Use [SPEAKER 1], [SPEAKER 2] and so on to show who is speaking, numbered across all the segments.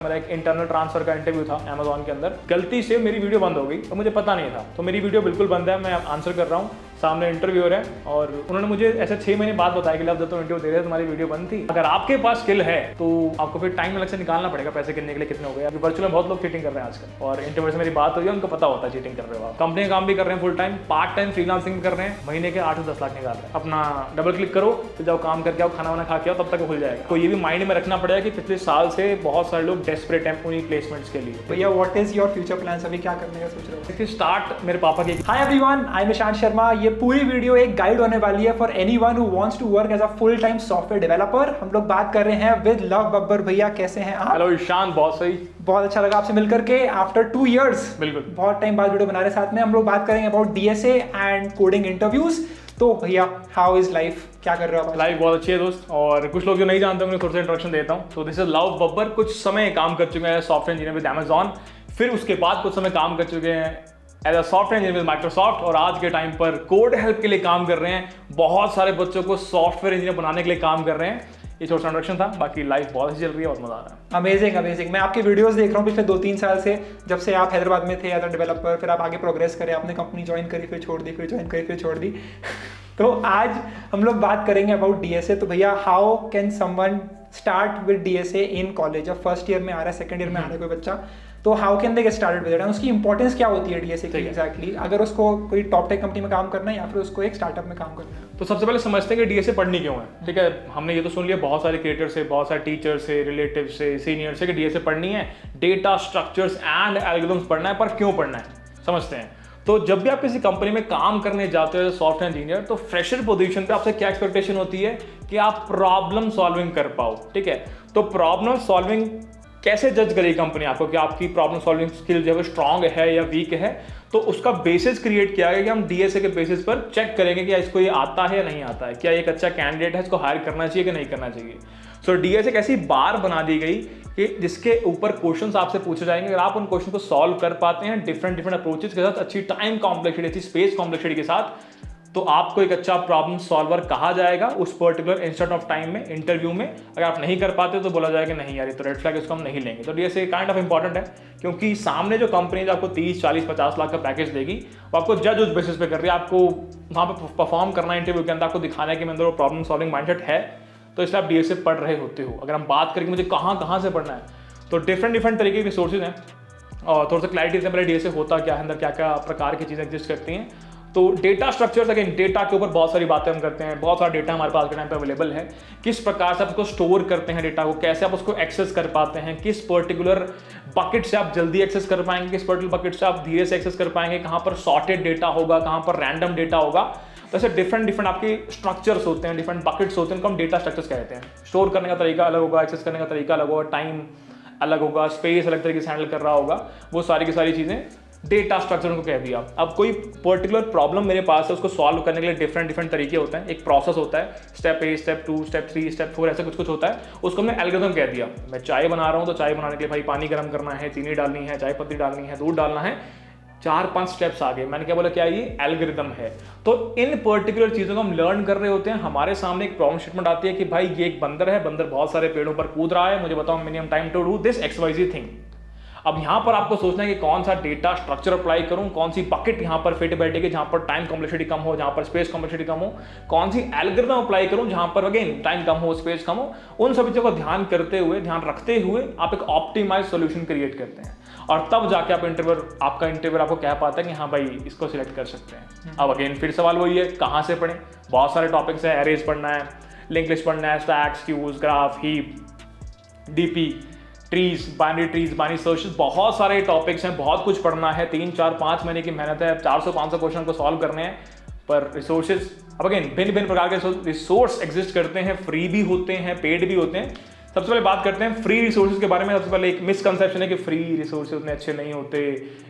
[SPEAKER 1] मेरा एक internal transfer का इंटरव्यू था अमेजोन के अंदर, गलती से मेरी वीडियो बंद हो गई और मुझे पता नहीं था। तो मेरी वीडियो बिल्कुल बंद है, मैं आंसर कर रहा हूँ, सामने इंटरव्यूअर है और उन्होंने मुझे ऐसे 6 महीने बाद बताया कि जब तुम इंटरव्यू दे रहे हो तुम्हारी वीडियो बंद थी। अगर आपके पास स्किल है तो आपको फिर टाइम अलग से निकालना पड़ेगा पैसे गिनने के लिए कितने हो गए। अभी वर्चुअल में बहुत लोग चीटिंग कर रहे हैं आजकल, और इंटरव्यू से मेरी बात हुई है, उनको पता होता है चीटिंग कर रहे हो आप। कंपनी का काम भी कर रहे हैं full time, part time freelancing भी कर रहे हैं, महीने के 8 से 10 लाख निकाल रहे हैं। अपना डबल क्लिक करो तो जाओ काम करके आओ, खाना वाना खा के आओ, तब तक खुल जाएगा। तो ये भी माइंड में रखना पड़ेगा कि पिछले साल से बहुत सारे लोग डेस्परेट हैं उन्हीं प्लेसमेंट्स के लिए।
[SPEAKER 2] भैया what is your future plans, अभी क्या करने का सोच रहे हो?
[SPEAKER 1] देखिए स्टार्ट मेरे पापा की।
[SPEAKER 2] Hi everyone, I am Ishant Sharma. ये पूरी वीडियो एक गाइड होने वाली है for anyone who wants to work as a full time software developer. हम लोग बात कर रहे हैं विद लव बब्बर। भैया कैसे हैं आप?
[SPEAKER 1] हेलो ईशान, बहुत सही,
[SPEAKER 2] बहुत अच्छा लगा आपसे मिलकर के आफ्टर 2 इयर्स।
[SPEAKER 1] बिल्कुल
[SPEAKER 2] बहुत टाइम बाद वीडियो बना रहे साथ में। हम लोग बात करेंगे about DSA and coding interviews. तो भैया हाउ इज लाइफ, क्या कर रहे हो आप?
[SPEAKER 1] लाइफ बहुत अच्छी है दोस्त, और कुछ लोग जो नहीं जानते उन्हें थोड़ा सा इंट्रोडक्शन देता हूँ। So this is love Babbar. कुछ समय काम कर चुके हैं सॉफ्टवेयर इंजीनियर विद अमेजॉन, फिर उसके बाद कुछ समय काम कर चुके हैं as a software engineer with Microsoft, और आज के टाइम पर कोड हेल्प के लिए काम कर रहे हैं। बहुत सारे बच्चों को सॉफ्टवेयर इंजीनियर बनाने के लिए काम कर रहे हैं। ये छोटा इंट्रोडक्शन था, बाकी लाइफ बहुत अच्छी चल रही है, बहुत मजा आ रहा है।
[SPEAKER 2] Amazing amazing. मैं आपकी वीडियोस देख रहा हूँ पिछले 2-3 साल से, जब से आप हैदराबाद में थे एज अ डेवलपर, फिर आप आगे प्रोग्रेस करें, आपने कंपनी ज्वाइन करी, फिर छोड़ दी, फिर ज्वाइन करी, फिर छोड़ दी। तो आज हम लोग बात करेंगे अबाउट डीएसए। तो भैया how can someone start with DSA in college? अब फर्स्ट ईयर में आ रहा है, सेकंड ईयर में आ रहा है कोई बच्चा, तो how can they get started with it? उसकी इंपॉर्टेंस क्या होती है डीएसए की एग्जैक्टली, अगर उसको कोई टॉप टेक कंपनी में काम करना है या फिर उसको एक स्टार्टअप में काम करना है?
[SPEAKER 1] तो सबसे पहले समझते हैं कि डीएसए पढ़नी क्यों है। ठीक है, हमने ये तो सुन लिया बहुत सारे क्रिएटर से, बहुत सारे टीचर से, रिलेटिव से, सीनियर से कि डीएसए पढ़नी है, डेटा स्ट्रक्चर्स एंड एल्गोरिथम्स पढ़ना है। पर क्यों पढ़ना है समझते हैं। तो जब भी आप किसी कंपनी में काम करने जाते हो सॉफ्टवेयर इंजीनियर, तो फ्रेशर पोजीशन पे आपसे क्या एक्सपेक्टेशन होती है कि आप प्रॉब्लम सॉल्विंग कर पाओ। ठीक है, तो प्रॉब्लम सॉल्विंग कैसे जज करेगी कंपनी आपको कि आपकी प्रॉब्लम सॉल्विंग स्किल जो है स्ट्रांग है या वीक है? तो उसका बेसिस क्रिएट किया गया कि हम डीएसए के बेसिस पर चेक करेंगे कि इसको ये आता है या नहीं आता है, क्या एक अच्छा कैंडिडेट है, इसको हायर करना चाहिए कि नहीं करना चाहिए। सो डीएसए एक ऐसी बार बना दी गई कि जिसके ऊपर क्वेश्चंस आपसे पूछे जाएंगे। अगर आप उन क्वेश्चन को सॉल्व कर पाते हैं डिफरेंट अप्रोचेस के साथ, अच्छी टाइम कॉम्प्लेक्सिटी, अच्छी स्पेस कॉम्प्लेक्सिटी के साथ, तो आपको एक अच्छा प्रॉब्लम सॉल्वर कहा जाएगा उस पर्टिकुलर इंस्टेंट ऑफ टाइम में, इंटरव्यू में। अगर आप नहीं कर पाते तो बोला जाएगा नहीं यार ये तो रेड फ्लैग, इसको हम नहीं लेंगे। तो डीएसए काइंड ऑफ इंपॉर्टेंट है, क्योंकि सामने जो कंपनी आपको 30, 40, 50 लाख का पैकेज देगी, वो आपको जज उस बेसिस पे कर रही है। आपको वहाँ पे परफॉर्म करना है इंटरव्यू के अंदर, आपको दिखाना है कि मेरे अंदर वो प्रॉब्लम सॉल्विंग माइंडसेट है। तो इसलिए आप डीएसए पढ़ रहे होते हो। अगर हम बात करें कि मुझे कहाँ से पढ़ना है, तो डिफरेंट तरीके के सोर्सेज हैं, और थोड़ा सा क्लैरिटी से पहले डीएसए होता क्या है, अंदर क्या क्या प्रकार की चीज़ें एग्जिस्ट करती हैं। तो डेटा स्ट्रक्चर्स, अगेन डेटा के ऊपर बहुत सारी बातें हम करते हैं। बहुत सारा डेटा हमारे पास के टाइम पे अवेलेबल है, किस प्रकार से आप उसको स्टोर करते हैं डेटा को, कैसे आप उसको एक्सेस कर पाते हैं, किस पर्टिकुलर बकेट से आप जल्दी एक्सेस कर पाएंगे, किस पर्टिकुलर बकेट से आप धीरे से एक्सेस कर पाएंगे, कहाँ पर सॉर्टेड डेटा होगा, कहाँ पर रैंडम डेटा होगा। तो ऐसे डिफरेंट आपके स्ट्रक्चर्स होते हैं, डिफरेंट बकेट्स होते हैं, उनको हम डेटा स्ट्रक्चर्स कहते हैं। स्टोर करने का तरीका अलग होगा, एक्सेस करने का तरीका अलग होगा, टाइम अलग होगा, स्पेस अलग तरीके से हैंडल कर रहा होगा, वो सारी की सारी चीज़ें डेटा स्ट्रक्चर को कह दिया। अब कोई पर्टिकुलर प्रॉब्लम मेरे पास है, उसको सॉल्व करने के लिए डिफरेंट तरीके होते हैं, एक प्रोसेस होता है, स्टेप 1, स्टेप 2, स्टेप 3, स्टेप 4, ऐसा कुछ होता है। उसको हमने एल्गोरिथम कह दिया। मैं चाय बना रहा हूँ तो चाय बनाने के लिए भाई पानी गर्म करना है, चीनी डालनी है, चाय पत्ती डालनी है, दूध डालना है, 4-5 स्टेप्स आगे। मैंने क्या बोला, क्या ये एल्गोरिथम है। तो इन पर्टिकुलर चीज़ों को हम लर्न कर रहे होते हैं। हमारे सामने एक प्रॉब्लम स्टेटमेंट आती है कि भाई ये एक बंदर है, बंदर बहुत सारे पेड़ों पर कूद रहा है, मुझे बताओ minimum time to do this XYZ thing. अब यहाँ पर आपको सोचना है कि कौन सा डेटा स्ट्रक्चर अप्लाई करूँ, कौन सी बकेट यहाँ पर फिट बैठेगी जहाँ पर टाइम कॉम्प्लेक्सिटी कम हो, जहाँ पर स्पेस कॉम्प्लेक्सिटी कम हो, कौन सी एल्गोरिथम अप्लाई करूँ जहाँ पर अगेन टाइम कम हो, स्पेस कम हो। उन सभी चीज़ों को ध्यान रखते हुए आप एक ऑप्टिमाइज सोल्यूशन क्रिएट करते हैं, और तब जाके आप आपका इंटरव्यूअर आपको कह पाता है कि हाँ भाई इसको सिलेक्ट कर सकते हैं। अब अगेन फिर सवाल वही है, कहाँ से पढ़ें? बहुत सारे टॉपिक्स हैं, एरेज पढ़ना है, लिंक लिस्ट पढ़ना है, stacks, queues, graph, heap, DP, trees, binary searches, बहुत सारे टॉपिक्स हैं, बहुत कुछ पढ़ना है। 3, 4, 5 महीने की मेहनत है, 400-500 क्वेश्चन को सॉल्व करने हैं। पर रिसोर्सेज, अब अगेन भिन्न प्रकार के रिसोर्स एग्जिस्ट करते हैं, फ्री भी होते हैं, पेड भी होते हैं। सबसे पहले बात करते हैं फ्री रिसोर्सेज के बारे में। सबसे पहले एक मिसकंसेप्शन है कि फ्री रिसोर्सेज उतने अच्छे नहीं होते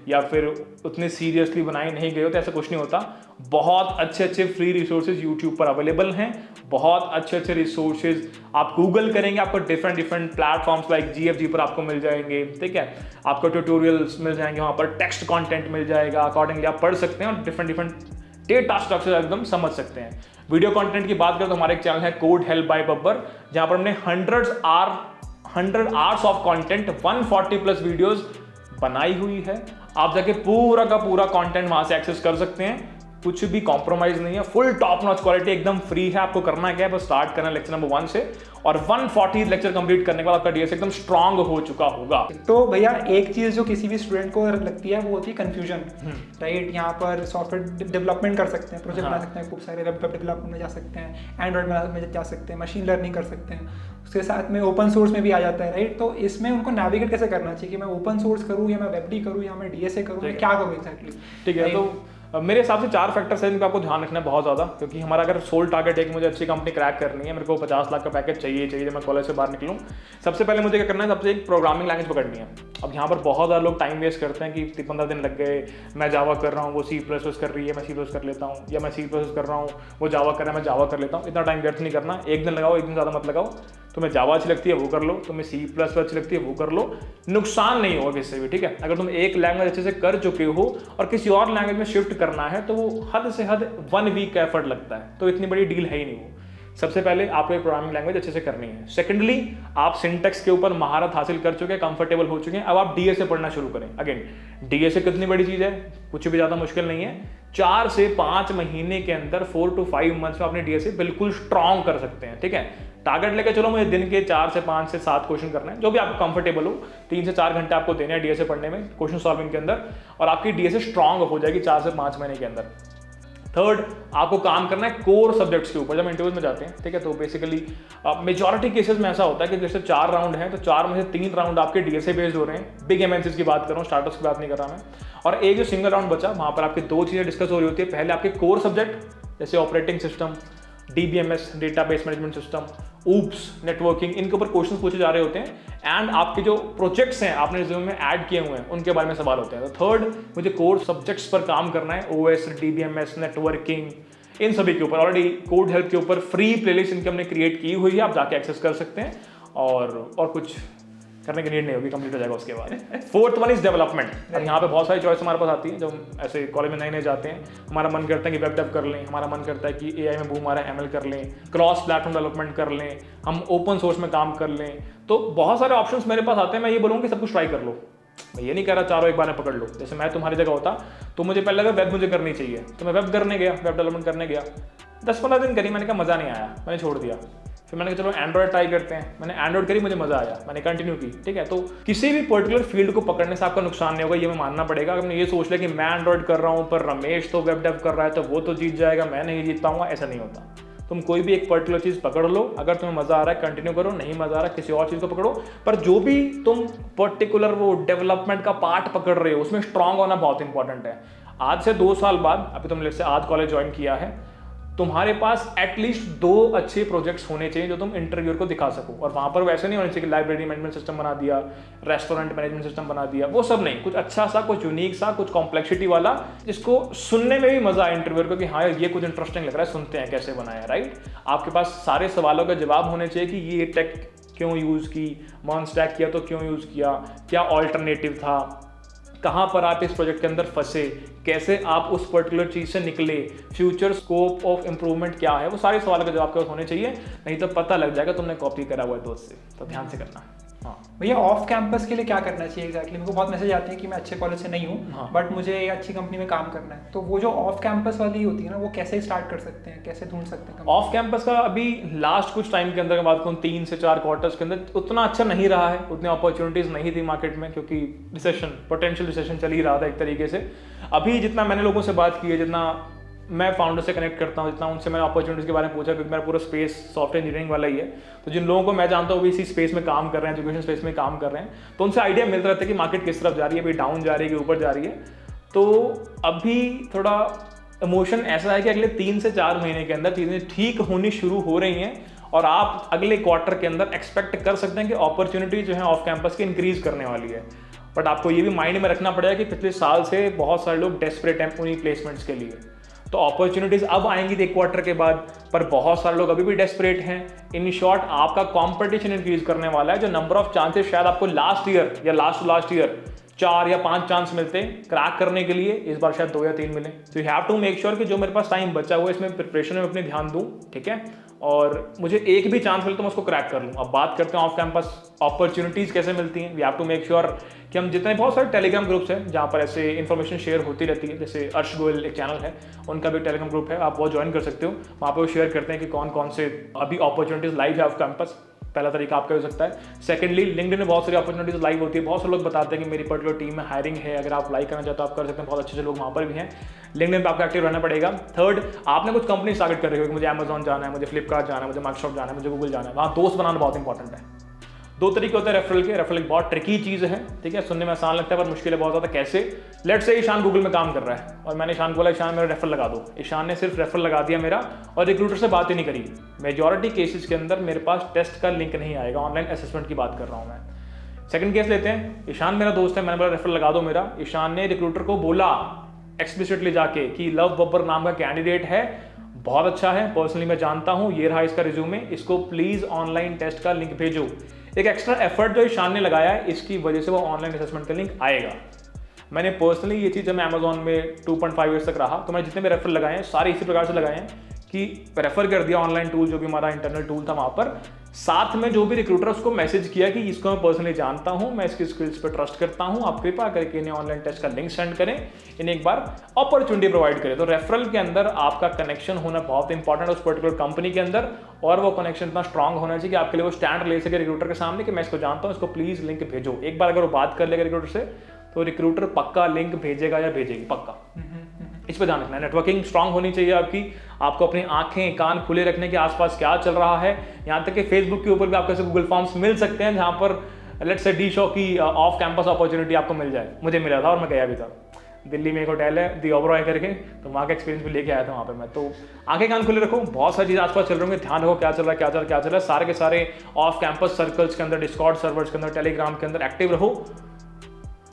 [SPEAKER 1] या फिर उतने सीरियसली बनाए नहीं गए होते। ऐसा कुछ नहीं होता। बहुत अच्छे फ्री रिसोर्सेज यूट्यूब पर अवेलेबल हैं। बहुत अच्छे रिसोर्सेज आप गूगल करेंगे, आपको डिफरेंट प्लेटफॉर्म्स लाइक GFG पर आपको मिल जाएंगे। ठीक है, आपको ट्यूटोरियल्स मिल जाएंगे, वहाँ पर टेक्स्ट कंटेंट मिल जाएगा, अकॉर्डिंगली आप पढ़ सकते हैं और डिफरेंट डेटा स्ट्रक्चर एकदम समझ सकते हैं। वीडियो कंटेंट की बात करें तो हमारे एक चैनल है कोड हेल्प बाय बब्बर, जहाँ पर हमने 100 hours of content, 140 plus videos बनाई हुई है। आप जाके पूरा का पूरा कंटेंट वहां से एक्सेस कर सकते हैं, कुछ भी कॉम्प्रोमाइज नहीं है, फुल टॉप नॉच क्वालिटी, एकदम फ्री है। आपको करना क्या है, बस स्टार्ट करना लेक्चर नंबर 1 से, और 140 लेक्चर कंप्लीट करने के बाद आपका डीएस एकदम स्ट्रांग हो चुका होगा।
[SPEAKER 2] तो भैया एक चीज जो किसी भी स्टूडेंट को लगती है वो होती है कंफ्यूजन, राइट। यहाँ पर सॉफ्टवेयर डेवलपमेंट कर सकते हैं, प्रोजेक्ट बना सकते हैं, खूब सारे वेब डेवलपमेंट में जा सकते हैं, एंड्रॉइड में जा सकते हैं, मशीन लर्निंग कर सकते हैं, उसके साथ में ओपन सोर्स में भी आ जाता है, राइट। तो इसमें उनको नेविगेट कैसे करना चाहिए कि मैं ओपन सोर्स करूँ या मैं वेबडी करूँ या मैं डीएसए करूँ, मैं क्या करूँ एग्जैक्टली?
[SPEAKER 1] ठीक है, तो मेरे हिसाब से 4 फैक्टर्स हैं जिनका आपको ध्यान रखना है बहुत ज़्यादा, क्योंकि हमारा अगर सोल टारगेट है कि मुझे अच्छी कंपनी क्रैक करनी है, मेरे को 50 लाख का पैकेज चाहिए जब मैं कॉलेज से बाहर निकलूँ। सबसे पहले मुझे क्या करना है, सबसे एक प्रोग्रामिंग लैंग्वेज पकड़नी है। अब यहाँ पर बहुत ज़्यादा लोग टाइम वेस्ट करते हैं कि 15 दिन लग गए, मैं जावा कर रहा हूँ, वो C++ कर रही है, मैं C++ कर लेता हूँ, या मैं C++ कर रहा हूँ, वो जावा कर रहा है, मैं जावा कर लेता हूँ। इतना टाइम व्यर्थ नहीं करना, एक दिन लगाओ, एक दिन ज़्यादा मत लगाओ। तुम्हें जावा अच्छी लगती है वो कर लो, तुम्हें C++ अच्छी लगती है वो कर लो, नुकसान नहीं होगा किससे भी, ठीक है। अगर तुम एक लैंग्वेज अच्छे से कर चुके हो और किसी और लैंग्वेज में शिफ्ट करना है तो वो हद से हद 1 वीक का एफर्ट लगता है, तो इतनी बड़ी डील है ही नहीं वो। सबसे पहले आपको एक प्रोग्रामिंग लैंग्वेज अच्छे से करनी है। सेकेंडली, आप सिंटेक्स के ऊपर महारत हासिल कर चुके हैं, कंफर्टेबल हो चुके हैं, अब आप डीएसए पढ़ना शुरू करें। अगेन, डीएसए कितनी बड़ी चीज है, कुछ भी ज्यादा मुश्किल नहीं है। 4 से 5 महीने के अंदर 4 to 5 मंथ्स में अपने डीएसए बिल्कुल स्ट्रांग कर सकते हैं, ठीक है। टारगेट लेके चलो, मुझे दिन के 4 से 5 से 7 क्वेश्चन करना है, जो भी आपको कंफर्टेबल हो। 3 से 4 घंटे आपको देने हैं डीएसए पढ़ने में, क्वेश्चन सॉल्विंग के अंदर, और आपकी डीएसए स्ट्रांग हो जाएगी 4 से 5 महीने के अंदर। थर्ड, आपको काम करना है कोर सब्जेक्ट्स के ऊपर। जब इंटरव्यूज में जाते हैं, ठीक है, तो बेसिकली मेजॉरिटी केसेस में ऐसा होता है कि जैसे 4 राउंड हैं तो 4 में से 3 राउंड आपके डीएसए बेस्ड हो रहे हैं। बिग एमएनसीज की बात कर रहा हूँ, स्टार्टअप्स की बात नहीं कर रहा मैं। और एक जो सिंगल राउंड बचा, वहां पर आपकी 2 चीजें डिस्कस हो रही होती है। पहले आपके कोर सब्जेक्ट जैसे operating system, DBMS database management system, oops, networking, इनके ऊपर क्वेश्चन पूछे जा रहे होते हैं। एंड आपके जो प्रोजेक्ट्स हैं आपने रिज्यूमे में ऐड किए हुए हैं उनके बारे में सवाल होते हैं। तो थर्ड, मुझे कोर सब्जेक्ट्स पर काम करना है, ओएस, डीबीएमएस, नेटवर्किंग, इन सभी के ऊपर। ऑलरेडी कोड हेल्प के ऊपर फ्री प्लेलिस्ट इनकी हमने क्रिएट की हुई है, आप जाके एक्सेस कर सकते हैं, और कुछ करने की नीड नहीं होगी, कंप्लीट हो जाएगा उसके बाद। Fourth one is development. अब यहाँ पे बहुत सारी चॉइस हमारे पास आती है। जब हम ऐसे कॉलेज में नए जाते हैं, हमारा मन करता है कि वेब डेव कर लें, हमारा मन करता है कि एआई में बूम आ रहा है, एमएल कर लें, क्रॉस प्लेटफॉर्म डेवलपमेंट कर लें, हम ओपन सोर्स में काम कर लें। तो बहुत सारे ऑप्शंस मेरे पास आते हैं। मैं ये बोलूँगा कि सब कुछ ट्राई कर लो, मैं ये नहीं कह रहा चारों एक बार में पकड़ लो। जैसे मैं तुम्हारी जगह होता तो मुझे पहले लगा वेब मुझे करनी चाहिए, तो मैं वेब करने गया, वेब डेवलपमेंट करने गया, 10-15 दिन करी, मैंने कहा मज़ा नहीं आया, मैंने छोड़ दिया। फिर मैंने कहा चलो एंड्रॉइड ट्राई करते हैं, मैंने एंड्रॉइड करी, मुझे मज़ा आया, मैंने कंटिन्यू की, ठीक है। तो किसी भी पर्टिकुलर फील्ड को पकड़ने से आपका नुकसान नहीं होगा, ये मैं मानना पड़ेगा। अगर मैं ये सोच लिया कि मैं एंड्रॉइड कर रहा हूँ पर रमेश तो वेब डेव कर रहा है तो वो तो जीत जाएगा, मैं नहीं जीत पाऊंगा, ऐसा नहीं होता। तुम कोई भी एक पर्टिकुलर चीज़ पकड़ लो, अगर तुम्हें मज़ा आ रहा है कंटिन्यू करो, नहीं मज़ा आ रहा है किसी और चीज़ को पकड़ो। पर जो भी तुम पर्टिकुलर वो डेवलपमेंट का पार्ट पकड़ रहे हो उसमें स्ट्रांग होना बहुत इंपॉर्टेंट है। आज से 2 साल बाद, अभी तुम जैसे आज कॉलेज ज्वाइन किया है, तुम्हारे पास एटलीस्ट 2 अच्छे प्रोजेक्ट्स होने चाहिए जो तुम इंटरव्यूअर को दिखा सको। और वहां पर वैसे नहीं होने चाहिए कि लाइब्रेरी मैनेजमेंट सिस्टम बना दिया, रेस्टोरेंट मैनेजमेंट सिस्टम बना दिया, वो सब नहीं। कुछ अच्छा सा, कुछ यूनिक सा, कुछ कॉम्प्लेक्सिटी वाला, जिसको सुनने में भी मजा आए इंटरव्यूअर को कि हाँ ये कुछ इंटरेस्टिंग लग रहा है, सुनते हैं कैसे बनाया, राइट। आपके पास सारे सवालों का जवाब होने चाहिए कि ये टेक क्यों यूज की, मॉन स्टैक किया तो क्यों यूज किया, क्या ऑल्टरनेटिव था, कहाँ पर आप इस प्रोजेक्ट के अंदर फंसे, कैसे आप उस पर्टिकुलर चीज़ से निकले, फ्यूचर स्कोप ऑफ इंप्रूवमेंट क्या है, वो सारे सवालों का जवाब के पास होने चाहिए। नहीं तो पता लग जाएगा तुमने कॉपी करा हुआ है दोस्त से, तो ध्यान से करना। हाँ
[SPEAKER 2] भैया, ऑफ कैंपस के लिए क्या करना चाहिए एग्जैक्टली? मेरे को बहुत मैसेज आते हैं कि मैं अच्छे कॉलेज से नहीं हूँ,
[SPEAKER 1] हाँ।
[SPEAKER 2] बट मुझे अच्छी कंपनी में काम करना है, तो वो जो ऑफ कैंपस वाली होती है ना, वो कैसे स्टार्ट कर सकते हैं, कैसे ढूंढ सकते हैं?
[SPEAKER 1] ऑफ कैंपस का अभी लास्ट कुछ टाइम के अंदर मैं बात करूँ 3 से 4 क्वार्टर्स के अंदर उतना अच्छा नहीं रहा है, उतनी अपॉर्चुनिटीज नहीं थी मार्केट में, क्योंकि रिसेशन, पोटेंशियल रिसेशन चल ही रहा था एक तरीके से। अभी जितना मैंने लोगों से बात की है, जितना मैं फाउंडर से कनेक्ट करता हूँ, जितना उनसे मैंने अपॉर्चुनिटीज के बारे में पूछा, क्योंकि मेरा पूरा स्पेस सॉफ्टवेयर इंजीनियरिंग वाला ही है, तो जिन लोगों को मैं जानता हूँ वो इसी स्पेस में काम कर रहे हैं, एजुकेशन स्पेस में काम कर रहे हैं, तो उनसे आइडिया मिलता रहता है कि मार्केट किस तरफ जा रही है, अभी डाउन जा रही है कि ऊपर जा रही है। तो अभी थोड़ा इमोशन ऐसा है कि अगले 3 से 4 महीने के अंदर चीज़ें ठीक होनी शुरू हो रही हैं, और आप अगले क्वार्टर के अंदर एक्सपेक्ट कर सकते हैं कि अपॉर्चुनिटी जो है ऑफ कैंपस की इंक्रीज करने वाली है। बट आपको ये भी माइंड में रखना पड़ेगा कि पिछले साल से बहुत सारे लोग डेस्परेट हैं उन्हीं प्लेसमेंट्स के लिए, तो अपॉर्चुनिटीज अब आएंगी 1 क्वार्टर के बाद, पर बहुत सारे लोग अभी भी डेस्परेट हैं। इन शॉर्ट, आपका कंपटीशन इंक्रीज करने वाला है। जो नंबर ऑफ चांसेस शायद आपको लास्ट ईयर या लास्ट ईयर 4 या 5 चांस मिलते क्रैक करने के लिए, इस बार शायद 2 या 3 मिले। तो you have to make sure कि जो मेरे पास टाइम बचा हुआ है इसमें प्रिपरेशन में अपने ध्यान दूं, ठीक है। और मुझे एक भी चांस मिले तो मैं उसको क्रैक कर लूँ। अब बात करते हैं ऑफ कैंपस अपॉर्चुनिटीज़ कैसे मिलती हैं। We have to make sure कि हम जितने बहुत सारे टेलीग्राम ग्रुप्स हैं जहाँ पर ऐसे इन्फॉर्मेशन शेयर होती रहती है, जैसे अर्श गोयल एक चैनल है, उनका भी टेलीग्राम ग्रुप है, आप वो ज्वाइन कर सकते हो। वहाँ पर वो शेयर करते हैं कि कौन कौन से अभी अपॉर्चुनिटीज़ लाइव है ऑफ कैंपस। पहला तरीका आपका हो सकता है। सेकंडली, लिंक्डइन में बहुत सारी अपॉर्चुनिटीज लाइव होती है। बहुत से लोग बताते हैं कि मेरी पर्टिकुलर टीम में हायरिंग है, अगर आप अप्लाई करना चाहते हो आप कर सकते हैं। बहुत अच्छे से लोग वहाँ पर भी हैं। लिंक्डइन पे आपको एक्टिव रहना पड़ेगा। थर्ड, आपने कुछ कंपनी टारगेट कर रही हो कि मुझे अमेजॉन जाना है, मुझे फ्लिपकार्ट जाना है, मुझे माइक्रोसॉफ्ट जाना है, मुझे गूगल जाना है, वहाँ दोस्त बनाना बहुत इंपॉर्टेंट है। दो तरीके होते हैं रेफरल के। रेफरल एक बहुत ट्रिकी चीज़ है, ठीक है, सुनने में आसान लगता है पर मुश्किल है बहुत ज़्यादा। कैसे? लेट्स से ईशान गूगल में काम कर रहा है और मैंने ईशान को बोला ईशान मेरा रेफरल लगा दो। ईशान ने सिर्फ रेफरल लगा दिया मेरा और रिक्रूटर से बात ही नहीं करी। मेजॉरिटी केसेस के अंदर मेरे पास टेस्ट का लिंक नहीं आएगा। ऑनलाइन असेसमेंट की बात कर रहा हूँ मैं। सेकंड केस लेते हैं, ईशान मेरा दोस्त है, मैंने बोला रेफरल लगा दो मेरा। ईशान ने रिक्रूटर को बोला एक्सप्लिसिटली जाके कि लव बब्बर नाम का कैंडिडेट है, बहुत अच्छा है, पर्सनली मैं जानता हूँ, ये रहा इसका रिज्यूमे, इसको प्लीज ऑनलाइन टेस्ट का लिंक भेजो। एक एक्स्ट्रा एफर्ट जो ईशान ने लगाया है, इसकी वजह से वो ऑनलाइन असेसमेंट का लिंक आएगा। मैंने पर्सनली ये चीज़ जब मैं अमेजॉन में 2.5 ईयर्स तक रहा तो मैंने जितने भी रेफर लगाए हैं सारे इसी प्रकार से लगाए हैं कि रेफर कर दिया ऑनलाइन टूल, जो भी हमारा इंटरनल टूल था वहाँ पर, साथ में जो भी रिक्रूटर उसको मैसेज किया कि इसको मैं पर्सनली जानता हूँ, मैं इसकी स्किल्स पर ट्रस्ट करता हूँ, आप कृपा करके इन्हें ऑनलाइन टेस्ट का लिंक सेंड करें, इन्हें एक बार अपॉर्चुनिटी प्रोवाइड करें। तो रेफरल के अंदर आपका कनेक्शन होना बहुत इंपॉर्टेंट है उस पर्टिकुलर कंपनी के अंदर, और वो कनेक्शन इतना स्ट्रांग होना चाहिए कि आपके लिए वो स्टैंड ले सके रिक्रूटर के सामने कि मैं इसको जानता हूँ, इसको प्लीज लिंक भेजो। एक बार अगर वो बात कर लेगा रिक्रूटर से तो रिक्रूटर पक्का लिंक भेजेगा या भेजेगी, पक्का। इस पर ध्यान रखना है। नेटवर्किंग स्ट्रांग होनी चाहिए आपकी, आपको अपनी आंखें कान खुले रखने के आसपास क्या चल रहा है। यहाँ तक कि फेसबुक के ऊपर भी आपको ऐसे गूगल फॉर्म्स मिल सकते हैं जहाँ पर लेट्स से डी शो की ऑफ कैंपस अपॉर्चुनिटी आपको मिल जाए। मुझे मिला था और मैं गया भी था। दिल्ली में एक होटल है दी ओबरॉय करके, तो वहाँ का एक्सपीरियंस भी लेके आया था वहाँ पे मैं। तो आंखें कान खुले रखो, बहुत सारी चीज़ आसपास चल रही होंगी, ध्यान रखो क्या चल रहा है, क्या चल रहा है, क्या चल रहा है। सारे के सारे ऑफ कैंपस सर्कल्स के अंदर, डिस्कॉर्ड सर्वर्स के अंदर, टेलीग्राम के अंदर एक्टिव रहो,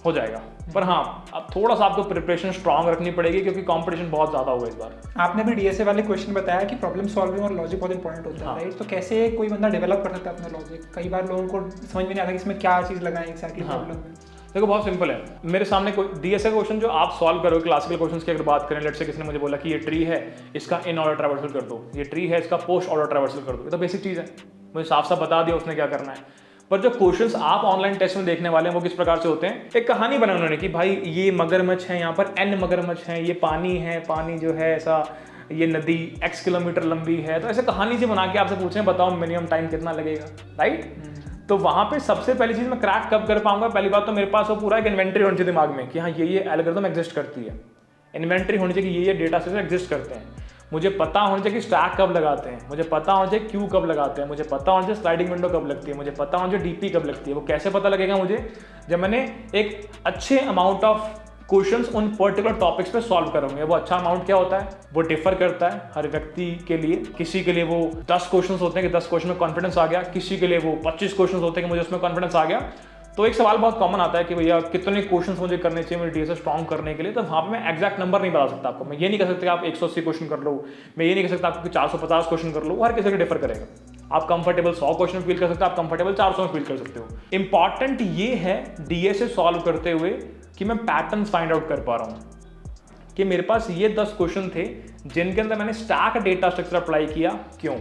[SPEAKER 1] हो जाएगा। पर हाँ, अब थोड़ा सा आपको प्रिपरेशन स्ट्रांग रखनी पड़ेगी क्योंकि कंपटीशन बहुत ज़्यादा होगा इस बार।
[SPEAKER 2] आपने भी डीएसए वाले क्वेश्चन बताया कि प्रॉब्लम सॉल्विंग और लॉजिक बहुत इंपॉर्टेंट होता है, राइट? तो कैसे कोई बंदा डेवलप कर सकता है अपना लॉजिक? कई बार लोगों को समझ में नहीं आता कि इसमें क्या चीज़ लगाएं एक्जैक्टली प्रॉब्लम में।
[SPEAKER 1] देखो बहुत सिंपल है। मेरे सामने कोई डीएसए क्वेश्चन जो आप सॉल्व करोगे, क्लासिकल क्वेश्चंस की अगर बात करें, लेट्स से किसी ने मुझे बोला कि ये ट्री है, इसका इन ऑर्डर ट्रैवर्सल कर दो, ये ट्री है, इसका पोस्ट ऑर्डर ट्रैवर्सल कर दो। ये तो बेसिक चीज़ है, मुझे साफ साफ बता दिया उसने क्या करना है। पर जो क्वेश्चंस आप ऑनलाइन टेस्ट में देखने वाले हैं वो किस प्रकार से होते हैं, एक कहानी बनाई उन्होंने कि भाई ये मगरमच्छ है, यहाँ पर n मगरमच्छ है, ये पानी है, पानी जो है ऐसा, ये नदी x किलोमीटर लंबी है। तो ऐसे कहानी से बना के आपसे पूछें बताओ मिनिमम टाइम कितना लगेगा, राइट? तो वहाँ पे सबसे पहली चीज़ मैं क्रैक कब कर पाऊंगा, पहली बात तो मेरे पास वो पूरा एक इन्वेंट्री होनी चाहिए दिमाग में कि हाँ ये एल्गोरिथम एग्जिस्ट करती है। इन्वेंट्री होनी चाहिए कि ये डेटा सेट एग्जिस्ट करते हैं। मुझे पता होना चाहिए कि स्टैक कब लगाते हैं, मुझे पता होना चाहिए क्यू कब लगाते हैं, मुझे पता होना चाहिए स्लाइडिंग विंडो कब लगती है, मुझे पता होना चाहिए डीपी कब लगती है। वो कैसे पता लगेगा मुझे? जब मैंने एक अच्छे अमाउंट ऑफ क्वेश्चंस उन पर्टिकुलर टॉपिक्स पे सॉल्व करूंगे। वो अच्छा अमाउंट क्या होता है, वो डिफर करता है हर व्यक्ति के लिए। किसी के लिए वो 10 क्वेश्चंस होते हैं कि 10 क्वेश्चन में कॉन्फिडेंस आ गया, किसी के लिए वो 25 क्वेश्चंस होते हैं कि मुझे उसमें कॉन्फिडेंस आ गया। तो एक सवाल बहुत कॉमन आता है कि भैया कितने क्वेश्चंस मुझे करने चाहिए मेरे डीएसए स्ट्रांग करने के लिए। तो वहाँ पे मैं एग्जैक्ट नंबर नहीं बता सकता आपको। मैं ये नहीं कह सकता कि आप 180 क्वेश्चन कर लो, मैं ये नहीं कह सकता आपको 450 क्वेश्चन कर लो, हर किसी का डिफर करेगा। आप कंफर्टेबल 100 क्वेश्चन फील कर सकते हो, आप कंफर्टेबल 400 में फील कर सकते हो। इंपॉर्टेंट ये है डीएसए सॉल्व करते हुए कि मैं पैटर्न फाइंड आउट कर पा रहा हूँ कि मेरे पास ये 10 क्वेश्चन थे जिनके अंदर मैंने स्टैक डेटा स्ट्रक्चर अप्लाई किया, क्यों,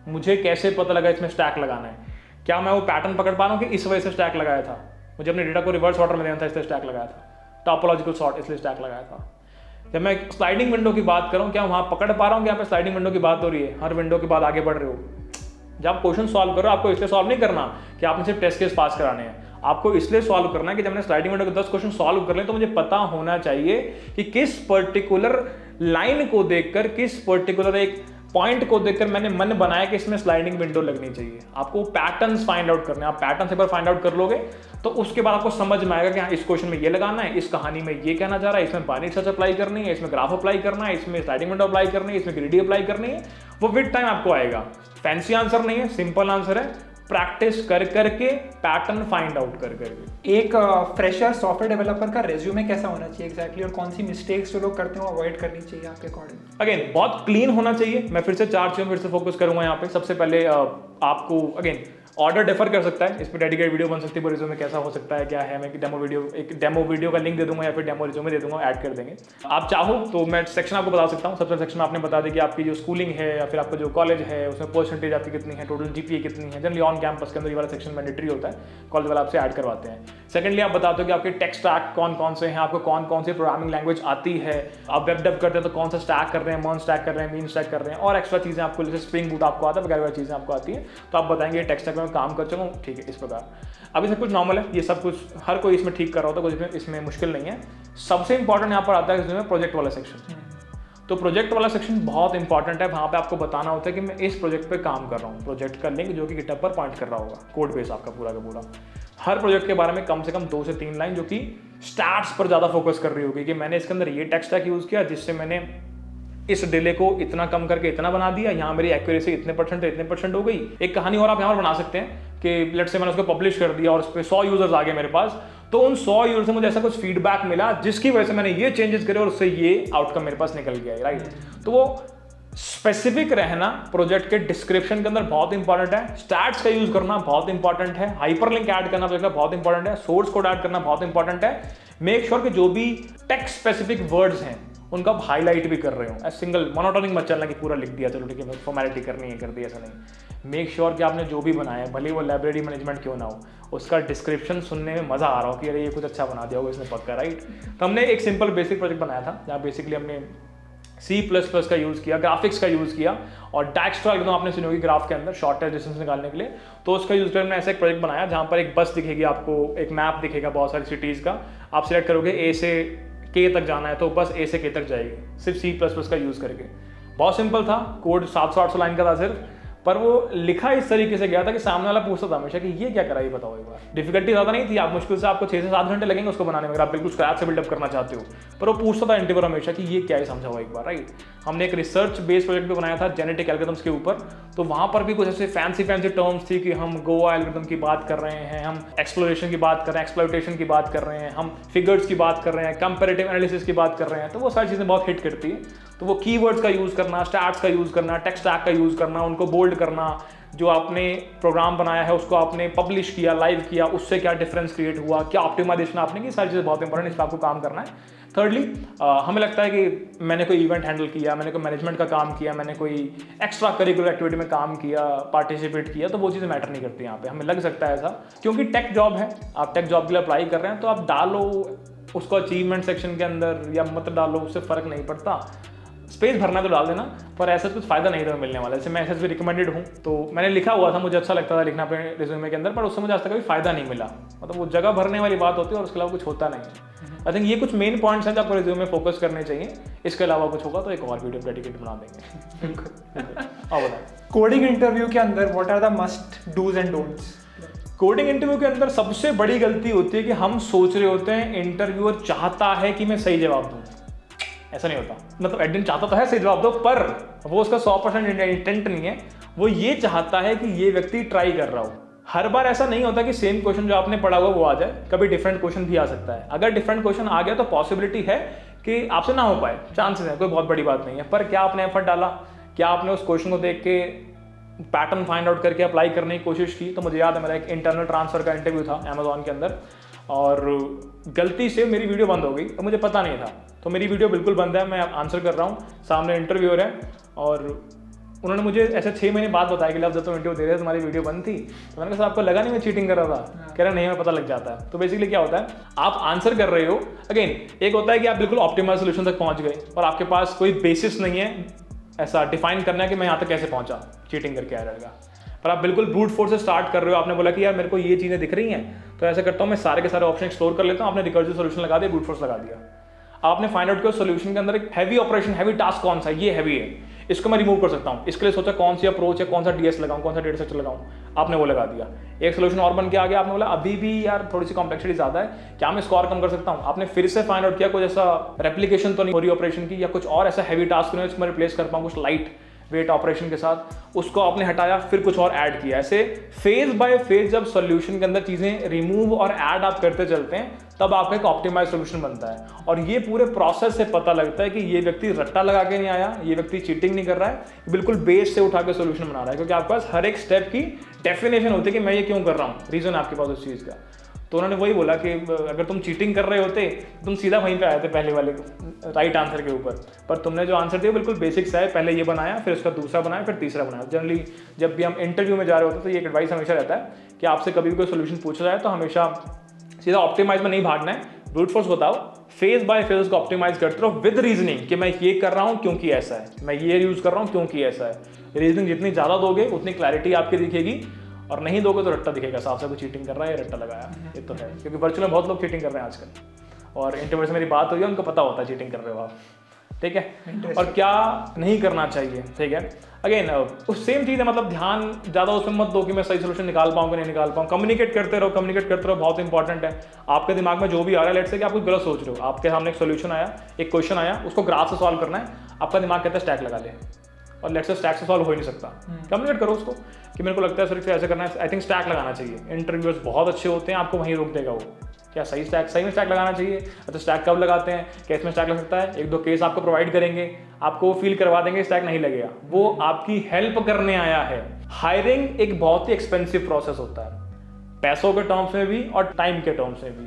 [SPEAKER 1] मुझे कैसे पता लगा इसमें स्टैक लगाना है, क्या मैं वो पैटर्न पकड़ पा रहा हूँ कि इस वजह से स्टैक लगाया था, मुझे अपने डेटा को रिवर्स ऑर्डर में देना था इसलिए स्टैक लगाया था, टॉपोलॉजिकल सॉर्ट इसलिए स्टैक लगाया था। जब मैं स्लाइडिंग विंडो की बात करूँ, क्या वहाँ पकड़ पा रहा हूँ कि यहाँ पे स्लाइडिंग विंडो की बात हो रही है, हर विंडो के बाद आगे बढ़ रहे हो। जब आप क्वेश्चन सॉल्व करो, आपको इसलिए सॉल्व नहीं करना कि आपने सिर्फ टेस्ट केस पास कराने हैं, आपको इसलिए सॉल्व करना है कि जब मैंने स्लाइडिंग विंडो के 10 क्वेश्चन सॉल्व कर ले तो मुझे पता होना चाहिए कि किस पर्टिकुलर लाइन को देखकर, किस पर्टिकुलर एक पॉइंट को देखकर मैंने मन बनाया कि इसमें स्लाइडिंग विंडो लगनी चाहिए। आपको पैटर्न्स फाइंड आउट करने हैं। आप पैटर्न्स एक बार फाइंड आउट कर लोगे तो उसके बाद आपको समझ में आएगा कि हाँ इस क्वेश्चन में ये लगाना है, इस कहानी में ये कहना चाह रहा है, इसमें बाइनरी सर्च अप्लाई करनी है, इसमें ग्राफ अप्लाई करना है, इसमें स्लाइडिंग विंडो अप्लाई करनी है, इसमें ग्रीडी अप्लाई करनी है। वो विद टाइम आपको आएगा। फैंसी आंसर नहीं है, सिंपल आंसर है, प्रैक्टिस कर करके, पैटर्न फाइंड आउट कर करके।
[SPEAKER 2] एक फ्रेशर सॉफ्टवेयर डेवलपर का रेज्यूमे कैसा होना चाहिए एग्जैक्टली, और कौन सी मिस्टेक्स जो लोग करते हैं वो अवॉइड करनी चाहिए आपके अकॉर्डिंग?
[SPEAKER 1] अगेन बहुत क्लीन होना चाहिए। मैं फिर से 4 चीज़ों फिर से फोकस करूंगा यहाँ पे। सबसे पहले आपको अगेन ऑर्डर डिफर कर सकता है, इस पर डेडिकेट वीडियो बन सकती है, रिज्यूमे कैसा हो सकता है, क्या है, मैं एक डेमो वीडियो का लिंक दे दूंगा या फिर डेमो रिज्यूमे दे दूंगा, ऐड कर देंगे। आप चाहो तो मैं सेक्शन आपको बता सकता हूँ। सबसे सेक्शन में आपने बता दें कि आपकी जो स्कूलिंग है या फिर आपका जो कॉलेज है उसमें परसेंटेज आपकी कितनी है, टोटल जीपीए कितनी है। जनरली ऑन कैंपस के अंदर ये वाला सेक्शन मैंडेटरी होता है, कॉलेज वाला आपसे ऐड करवाते हैं। सेकेंडली आप बताते हो कि आपके टेक स्टैक कौन कौन से हैं, आपको कौन कौन से प्रोग्रामिंग लैंग्वेज आती है, आप वेब डेव करते हैं तो कौन सा स्टैक कर रहे हैं, मर्ज स्टैक कर रहे हैं, मीन स्टैक कर रहे हैं, और एक्स्ट्रा चीज़ें आपको जैसे स्प्रिंग बूट आपको आता है वगैरह चीज़ें आपको आती है, तो आप बताएंगे टेक स्टैक में काम कर चुका हूँ, ठीक है। इस प्रकार अभी सब कुछ नॉर्मल है, ये सब कुछ हर कोई इसमें ठीक कर रहा होता है, कुछ इसमें मुश्किल नहीं है। सबसे इंपॉर्टेंट यहाँ पर आता है इसमें प्रोजेक्ट वाला सेक्शन। तो प्रोजेक्ट वाला सेक्शन बहुत इंपॉर्टेंट है, वहाँ पे आपको बताना होता है कि मैं इस प्रोजेक्ट पे काम कर रहा हूँ। प्रोजेक्ट का लिंक जो कि गिटहब पर पॉइंट कर रहा होगा, कोड बेस आपका पूरा का पूरा। हर प्रोजेक्ट के बारे में कम से कम 2 से 3 लाइन जो कि स्टैट्स पर ज़्यादा फोकस कर रही होगी कि मैंने इसके अंदर ये टेक स्टैक यूज़ किया जिससे मैंने इस डिले को इतना कम करके इतना बना दिया, यहाँ मेरी एक्यूरेसी इतने परसेंट इतने परसेंट हो गई। एक कहानी और आप यहाँ पर बना सकते हैं कि लेट से मैंने उसको पब्लिश कर दिया और उस पर 100 यूजर्स आ गए मेरे पास, तो उन 100 यूजर से मुझे ऐसा कुछ फीडबैक मिला जिसकी वजह से मैंने ये चेंजेस करे और उससे ये आउटकम मेरे पास निकल गया है, राइट। तो वो स्पेसिफिक रहना प्रोजेक्ट के डिस्क्रिप्शन के अंदर बहुत इंपॉर्टेंट है। स्टैट्स का यूज करना बहुत इंपॉर्टेंट है। हाइपरलिंक ऐड करना प्रोजेक्ट का बहुत इंपॉर्टेंट है। सोर्स कोड ऐड करना बहुत इंपॉर्टेंट है। मेक श्योर कि जो भी टेक स्पेसिफिक वर्ड्स हैं उनका आप हाईलाइट भी कर रहे हो। सिंगल मोनोटोनिक मत चलना कि पूरा लिख दिया चलो ठीक है फॉर्मेलिटी करनी है कर दी, ऐसा नहीं। मेक श्योर कि आपने जो भी बनाया है, भले वो लाइब्रेरी मैनेजमेंट क्यों ना हो, उसका डिस्क्रिप्शन सुनने में मजा आ रहा हो कि अरे ये कुछ अच्छा बना दिया होगा इसने पक्का, राइट। तो हमने एक सिंपल बेसिक प्रोजेक्ट बनाया था जहाँ बेसिकली हमने C++ का यूज़ किया, ग्राफिक्स का यूज़ किया, और डायस्ट्रा एकदम आपने सुनी होगी ग्राफ के अंदर शॉर्टेस्ट डिस्टेंस निकालने के लिए, तो उसका यूज़ कर हमने ऐसा एक प्रोजेक्ट बनाया जहाँ पर एक बस दिखेगी आपको, एक मैप दिखेगा बहुत सारी सिटीज़ का, आप सिलेक्ट करोगे A से K तक जाना है तो बस A से K तक जाएगी सिर्फ C++ का यूज़ करके। बहुत सिंपल था, कोड 700-800 लाइन का था सिर्फ, पर वो लिखा इस तरीके से गया था कि सामने वाला पूछता था हमेशा कि ये क्या करा, ये बताओ एक बार। डिफिकल्टी ज़्यादा नहीं थी, आप मुश्किल से आपको 6 से 7 घंटे लगेंगे उसको बनाने में अगर आप बिल्कुल स्क्रैच से बिल्डअप करना चाहते हो, पर वो पूछता था इंटरव्यूअर हमेशा कि ये क्या है समझाओ एक बार, राइट। हमने एक रिसर्च बेस्ड प्रोजेक्ट भी बनाया था जेनेटिक एल्गोरिथम्स के ऊपर, तो वहाँ पर भी कुछ ऐसे फैंसी टर्म्स थी कि हम गोवा एल्गोरिथम की बात कर रहे हैं, हम एक्सप्लोरेशन की बात कर रहे हैं, एक्सप्लॉइटेशन की बात कर रहे हैं, हम फिगर्स की बात कर रहे हैं, कंपैरेटिव एनालिसिस की बात कर रहे हैं, तो वो सारी चीज़ें बहुत हिट करती हैं। तो वो कीवर्ड्स का यूज़ करना, स्टैट्स का यूज़ करना, टेक स्टैक का यूज़ करना, उनको बोल्ड करना, जो आपने प्रोग्राम बनाया है उसको आपने पब्लिश किया, लाइव किया, उससे क्या डिफरेंस क्रिएट हुआ, क्या ऑप्टिमाइजेशन आपने की, सारी चीज़ें बहुत इंपॉर्टेंट, इस पर आपको काम करना है। थर्डली हमें लगता है कि मैंने कोई इवेंट हैंडल किया, मैंने कोई मैनेजमेंट का काम किया, मैंने कोई एक्स्ट्रा करिकुलर एक्टिविटी में काम किया, पार्टिसिपेट किया, तो वो चीज़ें मैटर नहीं करती यहाँ पे। हमें लग सकता है ऐसा क्योंकि टेक जॉब है, आप टेक जॉब के लिए अप्लाई कर रहे हैं तो आप डालो उसको अचीवमेंट सेक्शन के अंदर या मत डालो, उससे फ़र्क नहीं पड़ता। स्पेस भरना तो डाल देना, पर ऐसा कुछ फायदा नहीं तुम्हें मिलने वाला। जैसे मैं एसएसबी रिकमेंडेड हूँ तो मैंने लिखा हुआ था, मुझे अच्छा लगता था लिखना अपने रिज्यूमे के अंदर, पर उससे मुझे आज तक कभी फायदा नहीं मिला। मतलब वो जगह भरने वाली बात होती है और उसके अलावा कुछ होता नहीं है। आई थिंक ये कुछ मेन पॉइंट्स हैं जो आपको रिज्यूमे में फोकस करने चाहिए। इसके अलावा कुछ होगा तो एक और वीडियो डेडिकेट बना देंगे। और बताएं
[SPEAKER 2] कोडिंग इंटरव्यू के अंदर what are the must dos and don'ts?
[SPEAKER 1] Coding interview के अंदर सबसे बड़ी गलती होती है कि हम सोच रहे होते हैं इंटरव्यूअर चाहता है कि मैं सही जवाब दूं। ऐसा नहीं होता, मतलब एडमिन चाहता तो है सही जवाब दो, पर वो उसका 100% इंटेंट नहीं है। वो ये चाहता है कि ये व्यक्ति ट्राई कर रहा हो। हर बार ऐसा नहीं होता कि सेम क्वेश्चन जो आपने पढ़ा हुआ वो आ जाए, कभी डिफरेंट क्वेश्चन भी आ सकता है। अगर डिफरेंट क्वेश्चन आ गया तो पॉसिबिलिटी है कि आपसे ना हो पाए, चांसेस है, कोई बहुत बड़ी बात नहीं है। पर क्या आपने एफर्ट डाला, क्या आपने उस क्वेश्चन को देख के पैटर्न फाइंड आउट करके अप्लाई करने की कोशिश की? तो मुझे याद है मेरा एक इंटरनल ट्रांसफर का इंटरव्यू था अमेजोन के अंदर, और गलती से मेरी वीडियो बंद हो गई, तो मुझे पता नहीं था। तो मेरी वीडियो बिल्कुल बंद है, मैं आंसर कर रहा हूँ, सामने इंटरव्यूअर है, और उन्होंने मुझे ऐसे 6 महीने बाद बताया कि जब तुम इंटरव्यू दे रहे थे तुम्हारी वीडियो बंद थी। तो मैंने कहा सर आपको लगा नहीं मैं चीटिंग कर रहा था? कह रहा नहीं, हमें पता लग जाता है। तो बेसिकली क्या होता है, आप आंसर कर रहे हो, अगेन एक होता है कि आप बिल्कुल ऑप्टिमाइज सोल्यूशन तक पहुँच गए और आपके पास कोई बेसिस नहीं है ऐसा डिफाइन करना है कि मैं यहाँ तक कैसे पहुँचा, चीटिंग करके आ जाएगा। पर आप बिल्कुल ब्रूट फोर्स से स्टार्ट कर रहे हो। आपने बोला कि यार मेरे को ये चीज़ें दिख रही हैं, तो ऐसा करता हूँ मैं सारे के सारे ऑप्शन एक्सप्लोर कर लेता हूँ। आपने रिकर्सिव सॉल्यूशन लगा दिया, ब्रूट फोर्स लगा दिया। आपने फाइंड आउट किया सोल्यूशन के अंदर एक हैवी ऑपरेशन, हैवी टास्क कौन सा है, ये हैवी है, इसको मैं रिमूव कर सकता हूँ। इसके लिए सोचा कौन सी अप्रोच है, कौन सा डीएस लगाऊँ, कौन सा डेटा स्ट्रक्चर लगाऊँ, आपने वो लगा दिया। एक सोल्यूशन और बन के आ गया, आपने बोला अभी भी यार थोड़ी सी कॉम्प्लेक्सिटी ज़्यादा है, क्या मैं स्कोर कम कर सकता हूँ? आपने फिर से फाइंड आउट किया कुछ ऐसा रेप्लिकेशन तो नहीं हो रही ऑपरेशन की, या कुछ और ऐसा हैवी टास्क नहीं है जिसको मैं रिप्लेस कर पाऊँ, कुछ लाइट वेट ऑपरेशन के साथ, उसको आपने हटाया, फिर कुछ और ऐड किया। ऐसे फेज बाय फेज जब सोल्यूशन के अंदर चीज़ें रिमूव और ऐड आप करते चलते हैं, तब आपका एक ऑप्टिमाइज सोल्यूशन बनता है। और ये पूरे प्रोसेस से पता लगता है कि ये व्यक्ति रट्टा लगा के नहीं आया, ये व्यक्ति चीटिंग नहीं कर रहा है, बिल्कुल बेस से उठा के सोल्यूशन बना रहा है, क्योंकि आपके पास हर एक स्टेप की डेफिनेशन होती है कि मैं ये क्यों कर रहा हूँ, रीजन आपके पास उस चीज़ का। तो उन्होंने वही बोला कि अगर तुम चीटिंग कर रहे होते, तुम सीधा वहीं पे आए थे पहले वाले राइट आंसर के ऊपर, पर तुमने जो आंसर दिया बिल्कुल बेसिक सा है, पहले ये बनाया, फिर उसका दूसरा बनाया, फिर तीसरा बनाया। जनरली जब भी हम इंटरव्यू में जा रहे होते हैं तो ये एक एडवाइस हमेशा रहता है कि आपसे कभी भी कोई सोल्यूशन पूछा जाए तो हमेशा सीधा ऑप्टिमाइज में नहीं भागना है, ब्रूट फोर्स बताओ, फेज बाय फेज उसको ऑप्टिमाइज करते रहो विद रीजनिंग कि मैं ये कर रहा हूँ क्योंकि ऐसा है, मैं ये यूज कर रहा हूँ क्योंकि ऐसा है। रीजनिंग जितनी ज़्यादा दोगे उतनी क्लैरिटी आपकी दिखेगी, और नहीं दोगे तो रट्टा दिखेगा, साफ से कोई चीटिंग कर रहा है, रट्टा लगाया, ये तो है। क्योंकि वर्चुअल में बहुत लोग चीटिंग कर रहे हैं आजकल, और इंटरव्यू से मेरी बात हुई है, उनको पता होता है चीटिंग कर रहे हो आप, ठीक है। और क्या नहीं करना चाहिए, ठीक है। अगेन उस सेम चीज़ है, मतलब ध्यान ज़्यादा उसमें मत दो कि मैं सही सोल्यूशन निकाल पाऊँ कि नहीं निकाल पाऊँ। कम्युनिकेट करते रहो, बहुत इंपॉर्टेंट है। आपके दिमाग में जो भी आ रहा है, लेट्स से कि आप कुछ गलत सोच रहे हो, आपके सामने एक सोल्यूशन आया, एक क्वेश्चन आया, उसको ग्राफ से सॉल्व करना है, आपका दिमाग कहता है स्टैक लगा ले, और लेट्स से स्टैक से सॉल्व हो ही नहीं सकता। कम्युनिकेट करो उसको कि मेरे को लगता है सर से ऐसे करना है, आई थिंक स्टैक लगाना चाहिए। इंटरव्यूअर्स बहुत अच्छे होते हैं, आपको वहीं रोक देगा वो, क्या सही में स्टैक लगाना चाहिए, अच्छा स्टैक कब लगाते हैं, केस में स्टैक लग सकता है, एक दो केस आपको प्रोवाइड करेंगे, आपको वो फील करवा देंगे स्टैक नहीं लगेगा, वो आपकी हेल्प करने आया है। हायरिंग एक बहुत ही एक्सपेंसिव प्रोसेस होता है, पैसों के टर्म्स में भी और टाइम के टर्म्स में भी।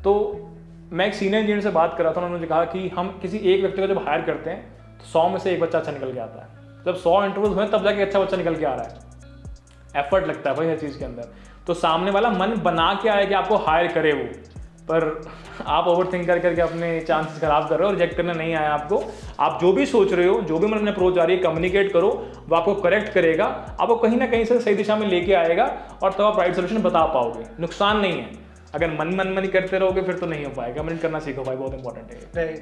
[SPEAKER 1] तो मैं एक सीनियर इंजीनियर से बात कर रहा था, उन्होंने मुझे कहा कि हम किसी एक व्यक्ति को जब हायर करते हैं तो 100 में से एक बच्चा अच्छा निकल के आता है। जब 100 इंटरव्यूज हुए तब जाके अच्छा बच्चा निकल के आ रहा है। एफर्ट लगता है भाई हर चीज़ के अंदर। तो सामने वाला मन बना के आए कि आपको हायर करे वो, पर आप ओवर थिंक करके अपने चांसेस खराब कर रहे हो, रिजेक्ट करने नहीं आया आपको। आप जो भी सोच रहे हो, जो भी मन में अप्रोच आ रही है, कम्युनिकेट करो, वो आपको करेक्ट करेगा, आपको कहीं ना कहीं से सही दिशा में लेके आएगा, और तब आप राइट सोल्यूशन बता पाओगे, नुकसान नहीं है। अगर मन करते रहोगे फिर तो नहीं हो पाएगा। कम्युनिकेट करना सीखो भाई, बहुत इंपॉर्टेंट है।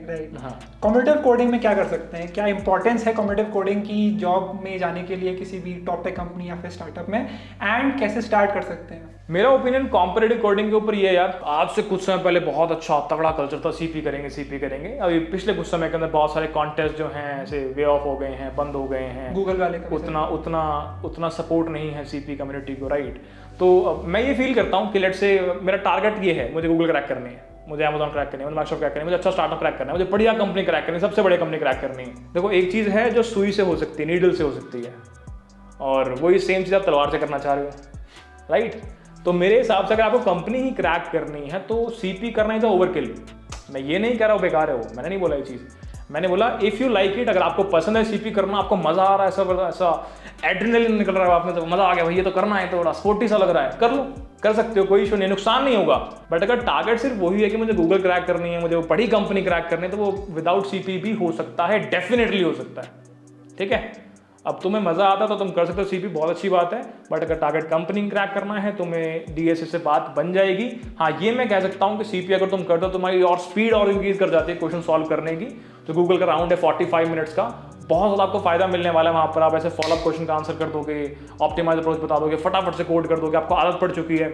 [SPEAKER 2] राइट।
[SPEAKER 1] हाँ,
[SPEAKER 2] कॉम्पिटिटिव कोडिंग में क्या कर सकते हैं, क्या इंपॉर्टेंस है कॉम्पिटिटिव कोडिंग की जॉब में जाने के लिए किसी भी टॉप टेक कंपनी या फिर स्टार्टअप में, एंड कैसे स्टार्ट कर सकते हैं?
[SPEAKER 1] मेरा ओपिनियन कॉम्पिटिटिव कोडिंग के ऊपर ये है यार, आज से कुछ समय पहले बहुत अच्छा तगड़ा कल्चर था, सीपी करेंगे। अभी पिछले कुछ समय के अंदर बहुत सारे कॉन्टेस्ट जो हैं ऐसे वे ऑफ हो गए हैं, बंद हो गए हैं,
[SPEAKER 2] गूगल वाले
[SPEAKER 1] उतना सपोर्ट नहीं है सीपी कम्युनिटी को, राइट। तो मैं ये फील करता हूँ कि लेट्स से मेरा टारगेट ये है, मुझे गूगल क्रैक करनी है, मुझे अमेजॉन क्रैक करनी है, मुझे माइक्रोसॉफ्ट क्रैक करनी है, मुझे अच्छा स्टार्टअप क्रैक करना है, मुझे बढ़िया कंपनी क्रैक करनी है, सबसे बड़ी कंपनी क्रैक करनी है। देखो एक चीज़ है जो सुई से हो सकती है, नीडल से हो सकती है, और वही सेम चीज़ आप तलवार से करना चाह रहे हो, राइट। तो मेरे हिसाब से अगर आपको कंपनी ही क्रैक करनी है तो सीपी करना इज ओवरकिल। मैं ये नहीं कह रहा हूँ बेकार है वो, मैंने नहीं बोला ये चीज़, मैंने बोला इफ़ यू लाइक इट, अगर आपको पसंद है सीपी करना, आपको मज़ा आ रहा है, ऐसा एड्रेनलिन निकल रहा है आप में, तो मज़ा आ गया भाई, ये तो करना है, तो बड़ा स्पोर्टी सा लग रहा है, कर लो, कर सकते हो, कोई इशू नहीं, नुकसान नहीं होगा। बट अगर टारगेट सिर्फ वही है कि मुझे गूगल क्रैक करनी है, मुझे वो बड़ी कंपनी क्रैक करनी है, तो वो विदाउट सीपी भी हो सकता है, डेफिनेटली हो सकता है, ठीक है। अब तुम्हें मज़ा आता तो तुम कर सकते हो सीपी, बहुत अच्छी बात है। बट अगर टारगेट कंपनी क्रैक करना है, तुम्हें डीएसए से बात बन जाएगी। हाँ, ये मैं कह सकता हूँ कि सीपी अगर तुम कर दो, तुम्हारी और स्पीड और इंक्रीज कर जाती है क्वेश्चन सॉल्व करने की। तो गूगल का राउंड है 45 मिनट्स का, बहुत ज़्यादा आपको फायदा मिलने वाला है वहाँ पर। आप ऐसे फॉलोअप क्वेश्चन का आंसर कर दोगे, ऑप्टिमाइज अप्रोच बता दोगे, फटाफट से कोड कर दोगे, आपको आदत पड़ चुकी है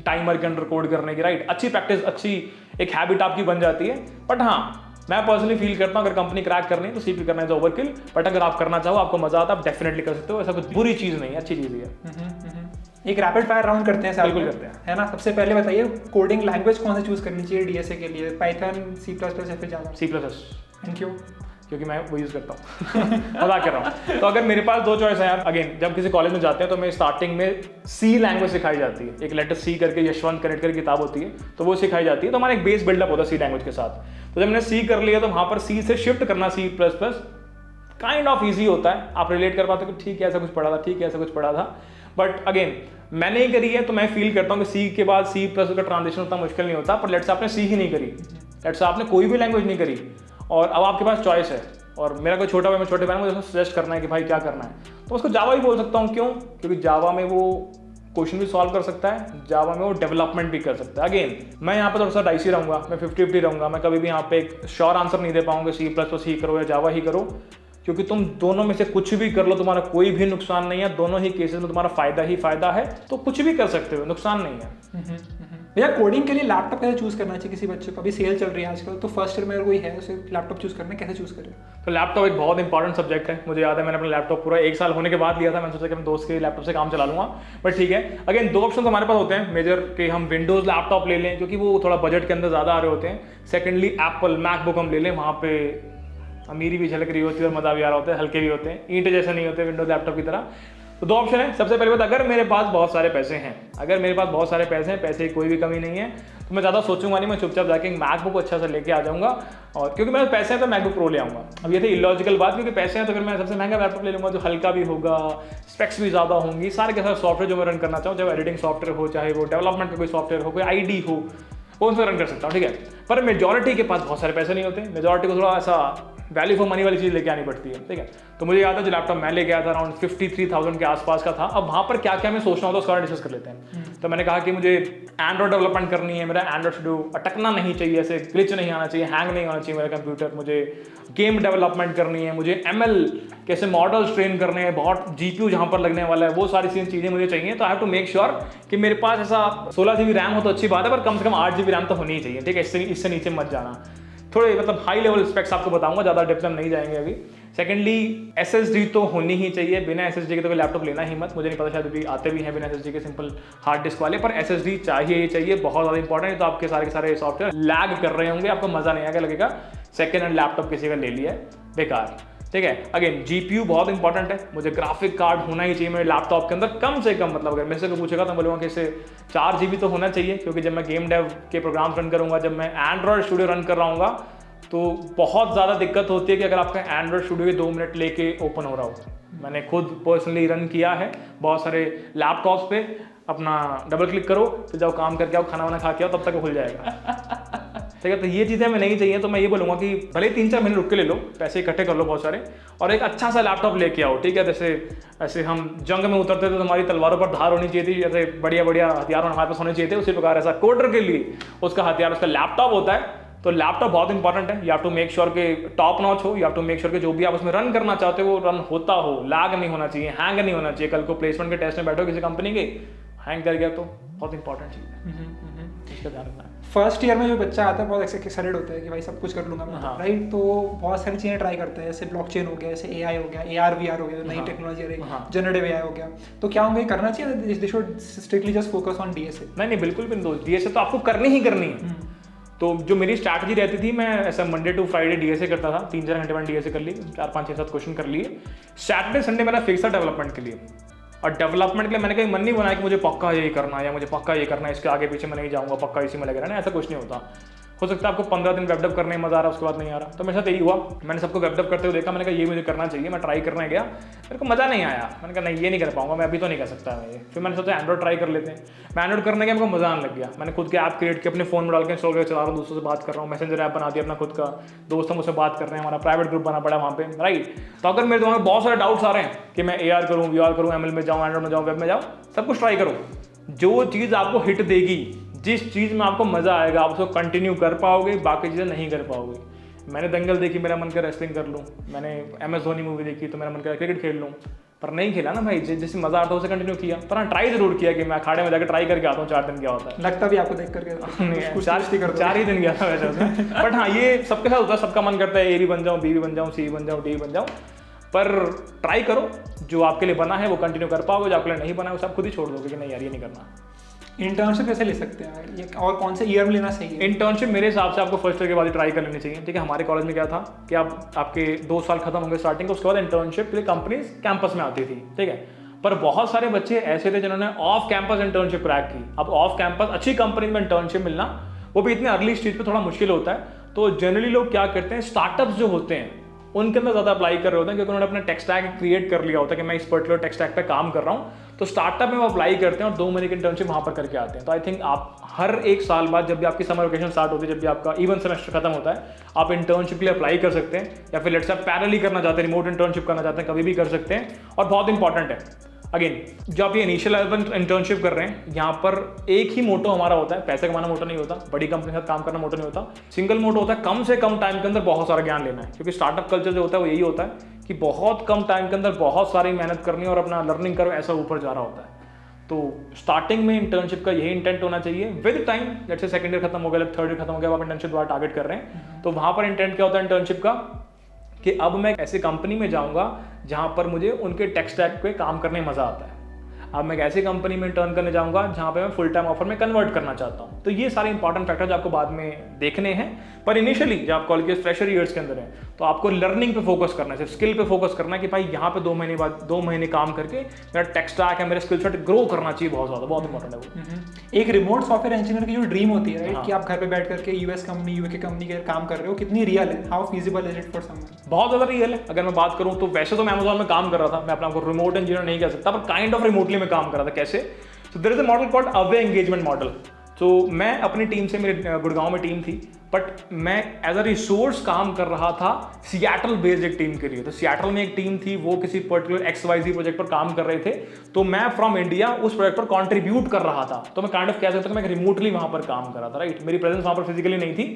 [SPEAKER 1] टाइमर के अंडर कोड करने की, राइट। अच्छी प्रैक्टिस, अच्छी एक हैबिट आपकी बन जाती है। बट हाँ, मैं पर्सनली फील करता हूँ अगर कंपनी क्रैक करनी है तो सीपी करना है ओवरकिल। बट अगर आप करना चाहो, आपको मजा आता है, आप डेफिनेटली कर सकते हो, ऐसा कुछ बुरी चीज़ नहीं है, अच्छी चीज़ है।
[SPEAKER 2] एक रैपिड फायर राउंड करते हैं साथ
[SPEAKER 1] बिल्कुल
[SPEAKER 2] में,
[SPEAKER 1] करते हैं,
[SPEAKER 2] है ना। सबसे पहले बताइए कोडिंग लैंग्वेज कौन सी चूज करनी चाहिए डीएसए के लिए, पाइथन, सी प्लस प्लस या फिर जावा?
[SPEAKER 1] C++।
[SPEAKER 2] Thank you.
[SPEAKER 1] क्योंकि मैं वो यूज़ करता हूँ मजाक कर रहा हूँ। तो अगर मेरे पास दो चॉइस है यार, अगेन जब किसी कॉलेज में जाते हैं तो मैं स्टार्टिंग में सी लैंग्वेज सिखाई जाती है, एक लेटर सी करके यशवंत कनेक्ट करके किताब होती है, तो वो सिखाई जाती है। तो हमारा एक बेस बिल्डअप होता है सी लैंग्वेज के साथ। तो जब मैंने सी कर लिया तो वहाँ पर सी से शिफ्ट करना C++ काइंड ऑफ ईजी होता है। आप रिलेट कर पाते हो कि ठीक है ऐसा कुछ पढ़ा था, ठीक है ऐसा कुछ पढ़ा था। बट अगेन मैंने ही करी है तो मैं फील करता हूँ कि सी के बाद C++ का ट्रांजिशन उतना मुश्किल नहीं होता। पर लेट्स आपने सी ही नहीं करी, लेट्स आपने कोई भी लैंग्वेज नहीं करी और अब आपके पास चॉइस है, और मेरा कोई छोटा भाई, मैं छोटे भाई मुझे सजेस्ट करना है कि भाई क्या करना है, तो उसको जावा ही बोल सकता हूँ। क्यों? क्योंकि जावा में वो क्वेश्चन भी सॉल्व कर सकता है, जावा में वो डेवलपमेंट भी कर सकता है। अगेन मैं यहाँ पर थोड़ा सा डाइसी रहूँगा, मैं 50-50 रहूँगा। मैं कभी भी यहाँ पे एक श्योर आंसर नहीं दे पाऊँगा C++ ही करो या जावा ही करो, क्योंकि तुम दोनों में से कुछ भी कर लो, तुम्हारा कोई भी नुकसान नहीं है। दोनों ही केसेस में तुम्हारा फायदा ही फायदा है, तो कुछ भी कर सकते हो, नुकसान नहीं है।
[SPEAKER 2] भैया कोडिंग के लिए लैपटॉप कैसे चूज करना चाहिए किसी बच्चे को? अभी सेल चल रही है आजकल, तो फर्स्ट ईयर में अगर कोई है उसे लैपटॉप चूज करना है, कैसे चूज करें?
[SPEAKER 1] तो लैपटॉप एक बहुत इंपॉर्टेंट सब्जेक्ट है। मुझे याद है मैंने अपना लैपटॉप पूरा 1 साल होने के बाद लिया था। मैंने सोचा कि मैं दोस्त के लैपटॉप से काम चला लूँगा, बट ठीक है। अगेन 2 ऑप्शन हमारे पास होते हैं मेजर, कि हम विंडोज़ लैपटॉप ले लें क्योंकि वो थोड़ा बजट के अंदर ज़्यादा आ रहे होते हैं। सेकेंडली एप्पल मैकबुक हम ले लें, वहाँ पे अमीरी भी झलक रही होती है और मज़ा भी आ रहा होता है, हल्के भी होते हैं, ईंट जैसे नहीं होते विंडोज़ लैपटॉप की तरह। तो 2 ऑप्शन है। सबसे पहले बात, अगर मेरे पास बहुत सारे पैसे हैं, पैसे की कोई भी कमी नहीं है, तो मैं ज़्यादा सोचूंगा नहीं, मैं चुपचाप जाके मैकबुक अच्छा सा लेके आ जाऊंगा। और क्योंकि मेरे पैसे हैं तो मैकबुक प्रो ले आऊँगा। अब ये थी इलॉजिकल बात, क्योंकि पैसे हैं तो फिर मैं सबसे महंगा लैपटॉप ले लूँगा जो हल्का भी होगा, स्पेक्स भी ज़्यादा होंगी, सारे के सारे सॉफ्टवेयर जो मैं रन करना चाहूँ, चाहे एडिटिंग सॉफ्टवेयर हो, चाहे वो डेवलपमेंट का कोई सॉफ्टवेयर हो, कोई आईडी हो, वो उसमें रन कर सकता हूँ, ठीक है। पर मेजॉरिटी के पास बहुत सारे पैसे नहीं होते, मेजॉरिटी को थोड़ा ऐसा वैल्यू फॉर मनी वाली चीज़ लेके आनी पड़ती है, ठीक है। तो मुझे याद है जो लैपटॉप मैं लेके आया था अराउंड 53,000 के आसपास का था। अब वहाँ पर क्या क्या मैं सोचना होता है उसका डिस्कस कर लेते हैं। तो मैंने कहा कि मुझे एंड्रॉइड डेवलपमेंट करनी है, मेरा एंड्रॉइड स्टूडियो अटकना नहीं चाहिए, ऐसे ग्लिच नहीं आना चाहिए, हैंग नहीं होना चाहिए मेरा कंप्यूटर, मुझे गेम डेवलपमेंट करनी है, मुझे ML कैसे मॉडल्स ट्रेन करने हैं, बहुत GPU जहाँ पर लगने वाला है, वो सारी चीज़ें मुझे चाहिए। तो I have to make sure कि मेरे पास ऐसा 16 GB रैम हो तो अच्छी बात है, पर कम से कम 8 GB रैम तो होनी ही चाहिए, ठीक है। इससे नीचे मत जाना। थोड़े मतलब हाई लेवल स्पेक्स आपको बताऊंगा, ज़्यादा डेप्थ में नहीं जाएंगे अभी। सेकेंडली SSD तो होनी ही चाहिए, बिना SSD के तो कोई लैपटॉप लेना ही मत। मुझे नहीं पता शायद अभी आते भी हैं बिना SSD के सिंपल हार्ड डिस्क वाले, पर SSD चाहिए ही चाहिए, बहुत ज़्यादा इंपॉर्टेंट है। तो आपके सारे के सारे सॉफ्टवेयर लैग कर रहे होंगे, आपको मज़ा नहीं आएगा, लगेगा सेकेंड हैंड लैपटॉप किसी का ले लिया है, बेकार, ठीक है। अगेन GPU बहुत इंपॉर्टेंट है, मुझे ग्राफिक कार्ड होना ही चाहिए मेरे लैपटॉप के अंदर कम से कम। मतलब अगर मेरे से कोई पूछेगा तो मैं बोलूँगा कि इसे 4 GB तो होना चाहिए, क्योंकि जब मैं गेम डेव के प्रोग्राम रन करूँगा, जब मैं एंड्रॉयड स्टूडियो रन कर रहा हूँ, तो बहुत ज़्यादा दिक्कत होती है कि अगर आपका एंड्रॉयड स्टूडियो 2 मिनट लेके ओपन हो रहा हो। मैंने खुद पर्सनली रन किया है बहुत सारे लैपटॉप्स पे, अपना डबल क्लिक करो, फिर जाओ काम करके आओ, खाना वाना खा के आओ, तब तक खुल जाएगा, ठीक है। तो ये चीज़ें हमें नहीं चाहिए। तो मैं ये बोलूँगा कि भले 3-4 महीने रुक के ले लो, पैसे इकट्ठे कर लो बहुत सारे, और एक अच्छा सा लैपटॉप लेके आओ, ठीक है। जैसे ऐसे हम जंग में उतरते थे तो हमारी तलवारों पर धार होनी चाहिए थी, जैसे बढ़िया बढ़िया हथियार हमारे पास होने चाहिए थे, उसी प्रकार ऐसा कोडर के लिए उसका हथियार उसका लैपटॉप होता है। तो लैपटॉप बहुत इंपॉर्टेंट है। You have to make sure कि टॉप नॉच हो, you have to make sure कि जो भी आप उसमें रन करना चाहते हो वो रन होता हो, लैग नहीं होना चाहिए, हैंग नहीं होना चाहिए। कल को प्लेसमेंट के टेस्ट में बैठो किसी कंपनी के, हैंग कर गया तो बहुत इंपॉर्टेंट चीज़ है, इसका ध्यान रखना है।
[SPEAKER 2] फर्स्ट ईयर में जो बच्चा आता है बहुत एक्साइटेड होता है कि भाई सब कुछ कर लूंगा मैं,
[SPEAKER 1] हाँ।
[SPEAKER 2] राइट। तो बहुत सारी चीज़ें ट्राई करता है, जैसे ब्लॉकचेन हो गया, जैसे AI हो गया, AR VR हो गया, नई टेक्नोलॉजी आ रही है, जनरेटिव AI हो गया। तो क्या उनको करना चाहिए, they should strictly just focus on DSA?
[SPEAKER 1] नहीं, बिल्कुल भी दोस्त, DSA तो आपको करनी ही करनी है। तो जो मेरी स्ट्रैटेजी रहती थी, मैं ऐसा मंडे टू फ्राइडे DSA करता था, 3-4 घंटे मैंने DSA कर ली, 4-5-6-7 क्वेश्चन कर लिए। सैटरडे संडे मेरा फिक्स था डेवलपमेंट के लिए, और डेवलपमेंट के लिए मैंने कहीं मन नहीं बनाया कि मुझे पक्का यही करना है या मुझे पक्का ये करना है, इसके आगे पीछे मैं नहीं जाऊँगा, पक्का इसी में लगे रहना, ऐसा कुछ नहीं होता। हो सकता है आपको 15 दिन वेब डेव करने में मजा आ रहा है, उसके बाद नहीं आ रहा। तो मेरे साथ यही हुआ, मैंने सबको वेब डेव करते हुए देखा, मैंने कहा ये मुझे करना चाहिए, मैं ट्राई करने गया, मेरे को मजा नहीं आया, मैंने कहा नहीं ये नहीं कर पाऊंगा, मैं अभी तो नहीं कर सकता मैं ये। फिर मैंने सोचा एंड्रॉइड ट्राई कर लेते हैं। मैं एंड्रॉइड करने गया, मेरे को मजा आने लग गया। मैंने खुद के ऐप क्रिएट किए, अपने फोन में डाल के इंस्टॉल करके चला रहा हूँ, दोस्तों से बात कर रहा हूँ, मैसेंजर ऐप बना दिया अपना खुद का, दोस्त हम उससे बात कर रहे हैं, हमारा प्राइवेट ग्रुप बना पड़ा वहाँ पे, राइट। तो अगर मेरे दिमाग में बहुत सारे डाउट्स आ रहे हैं कि मैं AR करूँ, VR करूँ, ML में जाऊँ, एंड्रॉइड में जाऊँ, वेब में जाऊँ, सब कुछ ट्राई करो। जो चीज़ आपको हिट देगी, जिस चीज़ में आपको मज़ा आएगा, आप उसको कंटिन्यू कर पाओगे, बाकी चीज़ें नहीं कर पाओगे। मैंने दंगल देखी, मेरा मन कर रेसलिंग कर लूँ, मैंने MS धोनी मूवी देखी तो मेरा मन कर क्रिकेट खेल लूँ, पर नहीं खेला ना भाई, जैसे मज़ा आता है उसे कंटिन्यू किया। पर हाँ, ट्राई जरूर किया कि मैं अखाड़े में जाकर ट्राई करके आता हूँ 4 दिन क्या होता है।
[SPEAKER 2] लगता भी आपको देख करके
[SPEAKER 1] 4 ही दिन गया था वैसे उसमें। बट हाँ, ये सबके साथ होता है, सबका मन करता है A भी बन जाऊँ, B भी बन जाऊँ, C बन जाऊँ, D बन जाऊँ, पर ट्राई करो, जो आपके लिए बना है वो कंटिन्यू कर पाओगे, जो आपके लिए नहीं बना है वो सब खुद ही छोड़ दोगे कि नहीं यार ये नहीं करना।
[SPEAKER 2] इंटर्नशिप कैसे ले सकते हैं, ये और कौन से ईयर में लेना सही है?
[SPEAKER 1] इंटर्नशिप मेरे हिसाब से आपको फर्स्ट ईयर के बाद ही ट्राई कर लेनी चाहिए, ठीक है। हमारे कॉलेज में क्या था कि आपके 2 साल खत्म होंगे स्टार्टिंग, उसके बाद इंटर्नशिप के लिए कंपनीज कैंपस में आती थी, ठीक है। पर बहुत सारे बच्चे ऐसे थे जिन्होंने ऑफ कैंपस इंटर्नशिप क्रैक की। अब ऑफ कैंपस अच्छी कंपनी में इंटर्नशिप मिलना, वो भी इतने अर्ली स्टेज पे थोड़ा मुश्किल होता है। तो जनरली लोग क्या करते हैं, स्टार्टअप्स जो होते हैं उनके अंदर ज़्यादा अप्लाई कर रहे होते हैं, क्योंकि उन्होंने अपना टेक स्टैक क्रिएट कर लिया होता है कि मैं इस पर्टिकुलर टेक स्टैक पे काम कर रहा हूँ। तो स्टार्टअप में वो अप्लाई करते हैं और 2 महीने की इंटर्नशिप वहाँ पर करके आते हैं। तो आई थिंक आप हर 1 साल बाद, जब भी आपकी समर वेकेशन स्टार्ट होती है, जब भी आपका इवन सेमेस्टर खत्म होता है, आप इंटर्नशिप के लिए अप्लाई कर सकते हैं, या फिर लेट्स से आप पैरेलली करना चाहते हैं, रिमोट इंटर्नशिप करना चाहते हैं, कभी भी कर सकते हैं। और बहुत इंपॉर्टेंट है, अगेन जो आप ये इनिशियल इंटर्नशिप कर रहे हैं, यहाँ पर एक ही मोटो हमारा होता है, पैसे कमाना मोटो नहीं होता, बड़ी कंपनी के साथ काम करना मोटो नहीं होता, सिंगल मोटो होता है कम से कम टाइम के अंदर बहुत सारा ज्ञान लेना है। क्योंकि स्टार्टअप कल्चर जो होता है वो यही होता है कि बहुत कम टाइम के अंदर बहुत सारी मेहनत करनी है और अपना लर्निंग कर्व ऐसा ऊपर जा रहा होता है। तो स्टार्टिंग में इंटर्नशिप का यही इंटेंट होना चाहिए। विद टाइम जैसे सेकंड ईयर खत्म हो गया, थर्ड ईयर खत्म हो गया, आप इंटर्नशिप द्वारा टारगेट कर रहे हैं, तो वहाँ पर इंटेंट क्या होता है इंटर्नशिप का कि अब मैं ऐसी कंपनी में जाऊँगा जहाँ पर मुझे उनके टेक स्टैक पे काम करने में मज़ा आता है। अब मैं एक ऐसी कंपनी में टर्न करने जाऊंगा जहाँ पे मैं फुल टाइम ऑफर में कन्वर्ट करना चाहता हूँ। तो ये सारे इंपॉर्टेंट फैक्टर्स आपको बाद में देखने हैं, पर इनिशियली जब आप कॉलेज के फ्रेशर ईयर्स के अंदर हैं तो आपको लर्निंग पे फोकस करना है, सिर्फ स्किल पे फोकस करना है कि भाई यहाँ पे 2 महीने काम करके मेरा टेक स्टैक है, मेरा स्किल सेट ग्रो करना चाहिए बहुत ज़्यादा, बहुत इंपॉर्टेंट है वो।
[SPEAKER 2] एक रिमोट सॉफ्टवेयर इंजीनियर की जो ड्रीम होती है राइट, कि आप घर पे बैठ करके यूएस कंपनी यूके कंपनी के काम कर रहे हो, कितनी रियल है? How feasible is it for someone?
[SPEAKER 1] बहुत ज़्यादा रियल है। अगर मैं बात करूँ तो वैसे तो मैं अमेजॉन में काम कर रहा था, मैं अपना आपको रिमोट इंजीनियर नहीं कह सकता, पर काइंड ऑफ रिमोटली में काम कर रहा था। कैसे? तो there is a model called away engagement model. तो मैं अपनी टीम से, मेरे गुड़गांव में टीम थी, बट मैं एज अ रिसोर्स काम कर रहा था सियाटल बेस्ड एक टीम के लिए। तो सियाटल में एक टीम थी, वो किसी पर्टिकुलर XYZ प्रोजेक्ट पर काम कर रहे थे, तो मैं फ्रॉम इंडिया उस प्रोजेक्ट पर कंट्रीब्यूट कर रहा था। तो मैं काइंड ऑफ कह सकता हूँ मैं रिमोटली वहाँ पर काम कर रहा था, राइट। मेरी प्रेजेंस वहाँ पर फिजिकली नहीं थी,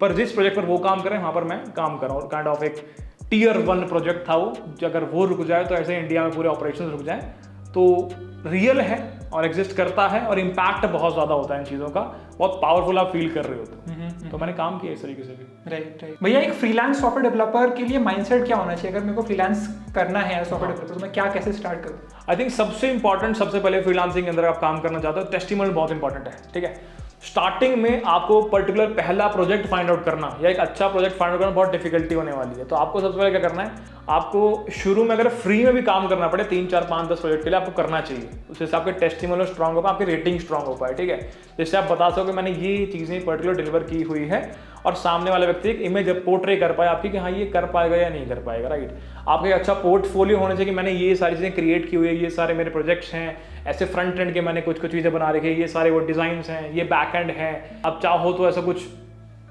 [SPEAKER 1] पर जिस प्रोजेक्ट पर वो काम कर रहे हैं वहाँ पर मैं काम कर रहा हूँ। काइंड ऑफ एक Tier 1 प्रोजेक्ट था वो, अगर वो रुक जाए तो ऐसे इंडिया में पूरे ऑपरेशन रुक जाए। तो रियल है और एग्जिस्ट करता है और इम्पैक्ट बहुत ज़्यादा होता है इन चीज़ों का, बहुत पावरफुल आप फील कर रहे हो। तो मैंने काम किया इस तरीके से भी।
[SPEAKER 2] राइट। भैया एक फ्रीलांस सॉफ्टवेयर डेवलपर के लिए माइंडसेट क्या होना चाहिए? अगर मेरे को फ्रीलांस करना है सॉफ्टवेयर डेवलपर, तो मैं क्या कैसे स्टार्ट करूँ?
[SPEAKER 1] आई थिंक सबसे इंपॉर्टेंट, सबसे पहले फ्रीलांसिंग के अंदर आप काम करना चाहते हो, टेस्टिमोनियल बहुत इंपॉर्टेंट है, ठीक है। स्टार्टिंग में आपको पर्टिकुलर पहला प्रोजेक्ट फाइंड आउट करना या एक अच्छा प्रोजेक्ट फाइंड आउट करना बहुत डिफिकल्टी होने वाली है। तो आपको सबसे पहले क्या करना है, आपको शुरू में अगर फ्री में भी काम करना पड़े 3, 4, 5, 10 प्रोजेक्ट के लिए आपको करना चाहिए। उससे आपके टेस्टिमोनियल स्ट्रांग हो पाए, आपकी रेटिंग स्ट्रांग हो पाए, ठीक है। जिससे आप बता सको कि मैंने ये चीज़ें पर्टिकुलर डिलीवर की हुई है और सामने वाले व्यक्ति एक इमेज पोर्ट्रे कर पाए आपकी कि हाँ ये कर पाएगा या नहीं कर पाएगा, राइट। आपका एक अच्छा पोर्टफोलियो होना चाहिए कि मैंने ये सारी चीज़ें क्रिएट की हुई है, ये सारे मेरे प्रोजेक्ट्स हैं, ऐसे फ्रंट एंड के मैंने कुछ चीज़ें बना रखी है, ये सारे वो डिज़ाइंस हैं, ये बैक एंड हैं। अब चाहो तो ऐसा कुछ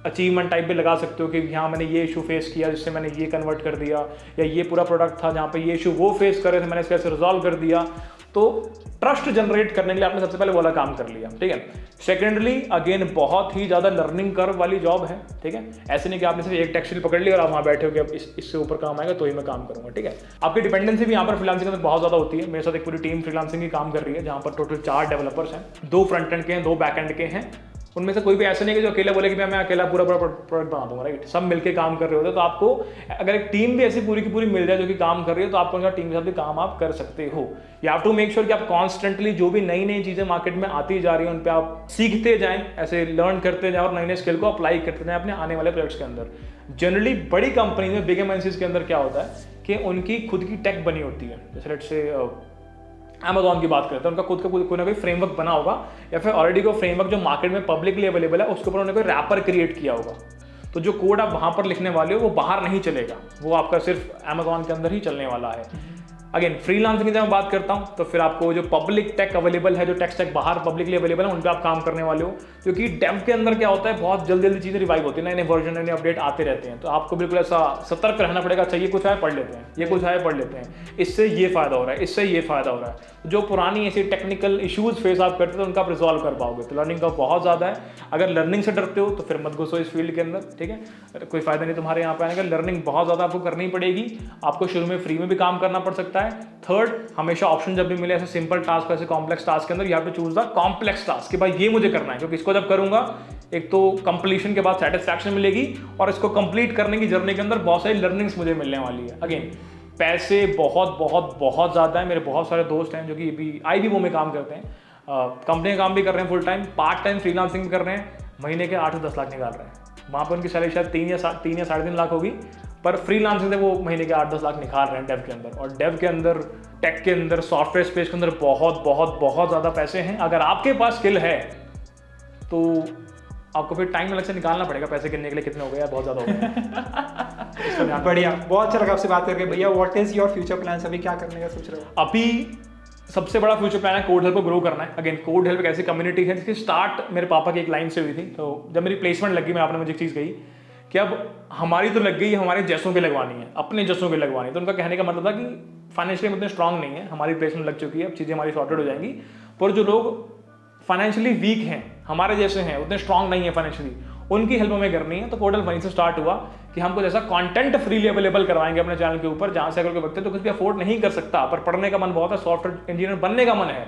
[SPEAKER 1] अचीवमेंट टाइप भी लगा सकते हो कि यहाँ मैंने ये इशू फेस किया जिससे मैंने ये कन्वर्ट कर दिया, या ये पूरा प्रोडक्ट था जहाँ पे ये इशू वो फेस कर रहे थे मैंने इसको ऐसे रिजॉल्व कर दिया। तो ट्रस्ट जनरेट करने के लिए आपने सबसे पहले वाला काम कर लिया, ठीक है। सेकेंडली अगेन बहुत ही ज़्यादा लर्निंग कर्व वाली जॉब है, ठीक है। ऐसे नहीं कि आपने सिर्फ एक टेक्सटाइल पकड़ लिया और आप वहाँ बैठे हो कि अब इससे ऊपर काम आएगा तो ही मैं काम करूँगा, ठीक है। आपकी डिपेंडेंसी भी यहाँ पर फ्रीलांसिंग में बहुत ज़्यादा होती है। मेरे साथ एक पूरी टीम फ्रीलांसिंग की काम कर रही है जहाँ पर टोटल 4 डेवलपर्स हैं, 2 फ्रंट एंड के हैं, 2 बैक एंड के हैं। उनमें से कोई भी ऐसा नहीं है कि जो अकेला बोले कि मैं अकेला पूरा प्रोडक्ट बना दूंगा, राइट। सब मिलके काम कर रहे होते हैं। तो आपको अगर एक टीम भी ऐसी पूरी की पूरी मिल जाए जो कि काम कर रही है, तो आपको उनका टीम के साथ भी काम आप कर सकते हो। You have to make sure कि आप कॉन्स्टेंटली जो भी नई नई चीज़ें मार्केट में आती जा रही है उन पर आप सीखते जाएं, ऐसे लर्न करते जाएं और नए नए स्किल को अप्लाई करते जाएं अपने आने वाले प्रोजेक्ट्स के अंदर। जनरली बड़ी कंपनी में, बिग एमएनसीज के अंदर क्या होता है कि उनकी खुद की टेक बनी होती है। जैसे लेट्स से अमेजॉन की बात करते हैं, उनका खुद का कोई ना कोई फ्रेमवर्क बना होगा, या फिर ऑलरेडी कोई फ्रेमवर्क जो मार्केट में पब्लिकली अवेलेबल है उसके ऊपर उन्होंने कोई रैपर क्रिएट किया होगा। तो जो कोड आप वहाँ पर लिखने वाले हो वो बाहर नहीं चलेगा, वो आपका सिर्फ अमेजॉन के अंदर ही चलने वाला है। अगेन फ्रीलांसिंग की जब मैं बात करता हूँ तो फिर आपको जो पब्लिक टेक अवेलेबल है, जो टेक स्टैक बाहर पब्लिकली अवेलेबल है, उन पर आप काम करने वाले हो। क्योंकि डेव के अंदर क्या होता है, बहुत जल्दी जल्दी चीज़ें रिवाइव होती है, नए नए वर्जन, नए अपडेट आते रहते हैं। तो आपको बिल्कुल ऐसा सतर्क रहना पड़ेगा। अच्छा ये कुछ आए पढ़ लेते हैं, ये कुछ आए पढ़ लेते हैं, इससे ये फायदा हो रहा है, इससे ये फायदा हो रहा है। जो पुरानी ऐसी टेक्निकल इशूज़ फेस आप करते हो तो उनका आप रिजॉल्व कर पाओगे। तो लर्निंग का बहुत ज़्यादा है। अगर लर्निंग से डरते हो तो फिर मत घुसो इस फील्ड के अंदर, ठीक है। कोई फायदा नहीं तुम्हारे यहाँ पे आने का। लर्निंग बहुत ज़्यादा आपको करनी पड़ेगी। आपको शुरू में फ्री में भी काम करना पड़ सकता है। थर्ड, हमेशा ऑप्शन जब भी मिले ऐसे सिंपल टास्क, ऐसे कॉम्प्लेक्स टास्क के अंदर, you have to choose the complex task कि भाई ये मुझे करना है, क्योंकि इसको जब करूंगा एक तो कंप्लीशन के बाद सेटिस्फैक्शन मिलेगी और इसको कंप्लीट करने की जर्नी के अंदर बहुत सारी लर्निंग्स मुझे मिलने वाली है। अगेन पैसे बहुत बहुत बहुत ज़्यादा है। मेरे बहुत सारे दोस्त हैं जो कि अभी IBO में काम करते हैं, कंपनी में काम भी कर रहे हैं, full time part time freelancing भी कर रहे हैं, महीने के 8 से 10 लाख निकाल रहे हैं। वहाँ पर उनकी सैलरी शायद 3 या 3.5 लाख होगी, पर फ्रीलांसिंग से वो महीने के 8-10 लाख निकाल रहे हैं डेव के अंदर। और डेव के अंदर, टेक के अंदर, सॉफ्टवेयर स्पेस के अंदर बहुत बहुत बहुत ज़्यादा पैसे हैं। अगर आपके पास स्किल है तो आपको फिर टाइम अलग से निकालना पड़ेगा। पैसे गिनने के लिए कितने हो गए, बहुत ज़्यादा हो गए।
[SPEAKER 2] बढ़िया, बहुत अच्छा लगा आपसे बात करके। भैया what is your future plans? अभी क्या करने का सोच रहे हो?
[SPEAKER 1] अभी सबसे बड़ा फ्यूचर प्लान है कोड हेल्प को ग्रो करना है। अगेन कोड हेल्प एक ऐसी कम्युनिटी है जिसकी स्टार्ट मेरे पापा की एक लाइन से हुई थी। तो जब मेरी प्लेसमेंट लगी, मैं आपने मुझे एक चीज़ कही कि अब हमारी तो लग गई, हमारे जैसों की लगवानी है, अपने जैसों की लगवानी है। तो उनका कहने का मतलब था कि फाइनेंशियली हम इतने स्ट्रांग नहीं है, हमारी प्लेसमेंट लग चुकी है, अब चीज़ें हमारी सॉर्टेड हो जाएंगी। पर जो लोग फाइनेंशियली वीक हैं, हमारे जैसे हैं, उतने स्ट्रांग नहीं है फाइनेंशियली, उनकी हेल्प हमें करनी है। तो कोड हेल्प वहीं से स्टार्ट हुआ कि हम कुछ ऐसा कंटेंट फ्रीली अवेलेबल करवाएंगे अपने चैनल के ऊपर, जहाँ से अगर कोई व्यक्ति तो कुछ भी अफोर्ड नहीं कर सकता पर पढ़ने का मन बहुत है, सॉफ्टवेयर इंजीनियर बनने का मन है,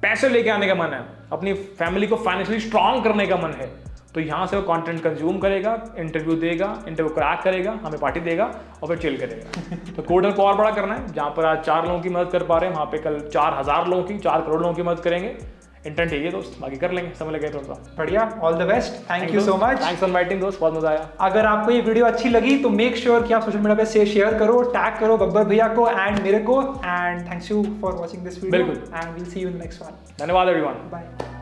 [SPEAKER 1] पैसे लेके आने का मन है, अपनी फैमिली को फाइनेंशियली स्ट्रांग करने का मन है, तो यहाँ से वो कंटेंट कंज्यूम करेगा, इंटरव्यू देगा, इंटरव्यू क्रैक करेगा, हमें पार्टी देगा और फिर चिल करेगा। तो कोडल को और बड़ा करना है, जहाँ पर आज 4 लोगों की मदद कर पा रहे हैं, वहाँ पे कल 4000 लोगों की, 4 करोड़ लोगों की मदद करेंगे। इंटेंट यही है दोस्त, बाकी कर लेंगे, समय लगे थोड़ा सा।
[SPEAKER 2] बढ़िया, all the best, thank you so much.
[SPEAKER 1] Thanks for inviting दोस्त, बहुत मजा आया।
[SPEAKER 2] अगर आपको ये वीडियो अच्छी लगी तो मेक श्योर कि आप सोशल मीडिया पे से शेयर करो, टैग करो बब्बर भैया को एंड मेरे को, and thanks you for watching this video
[SPEAKER 1] बिल्कुल।
[SPEAKER 2] And we'll see you in next one.
[SPEAKER 1] धन्यवाद एवरीवन।
[SPEAKER 2] बाय।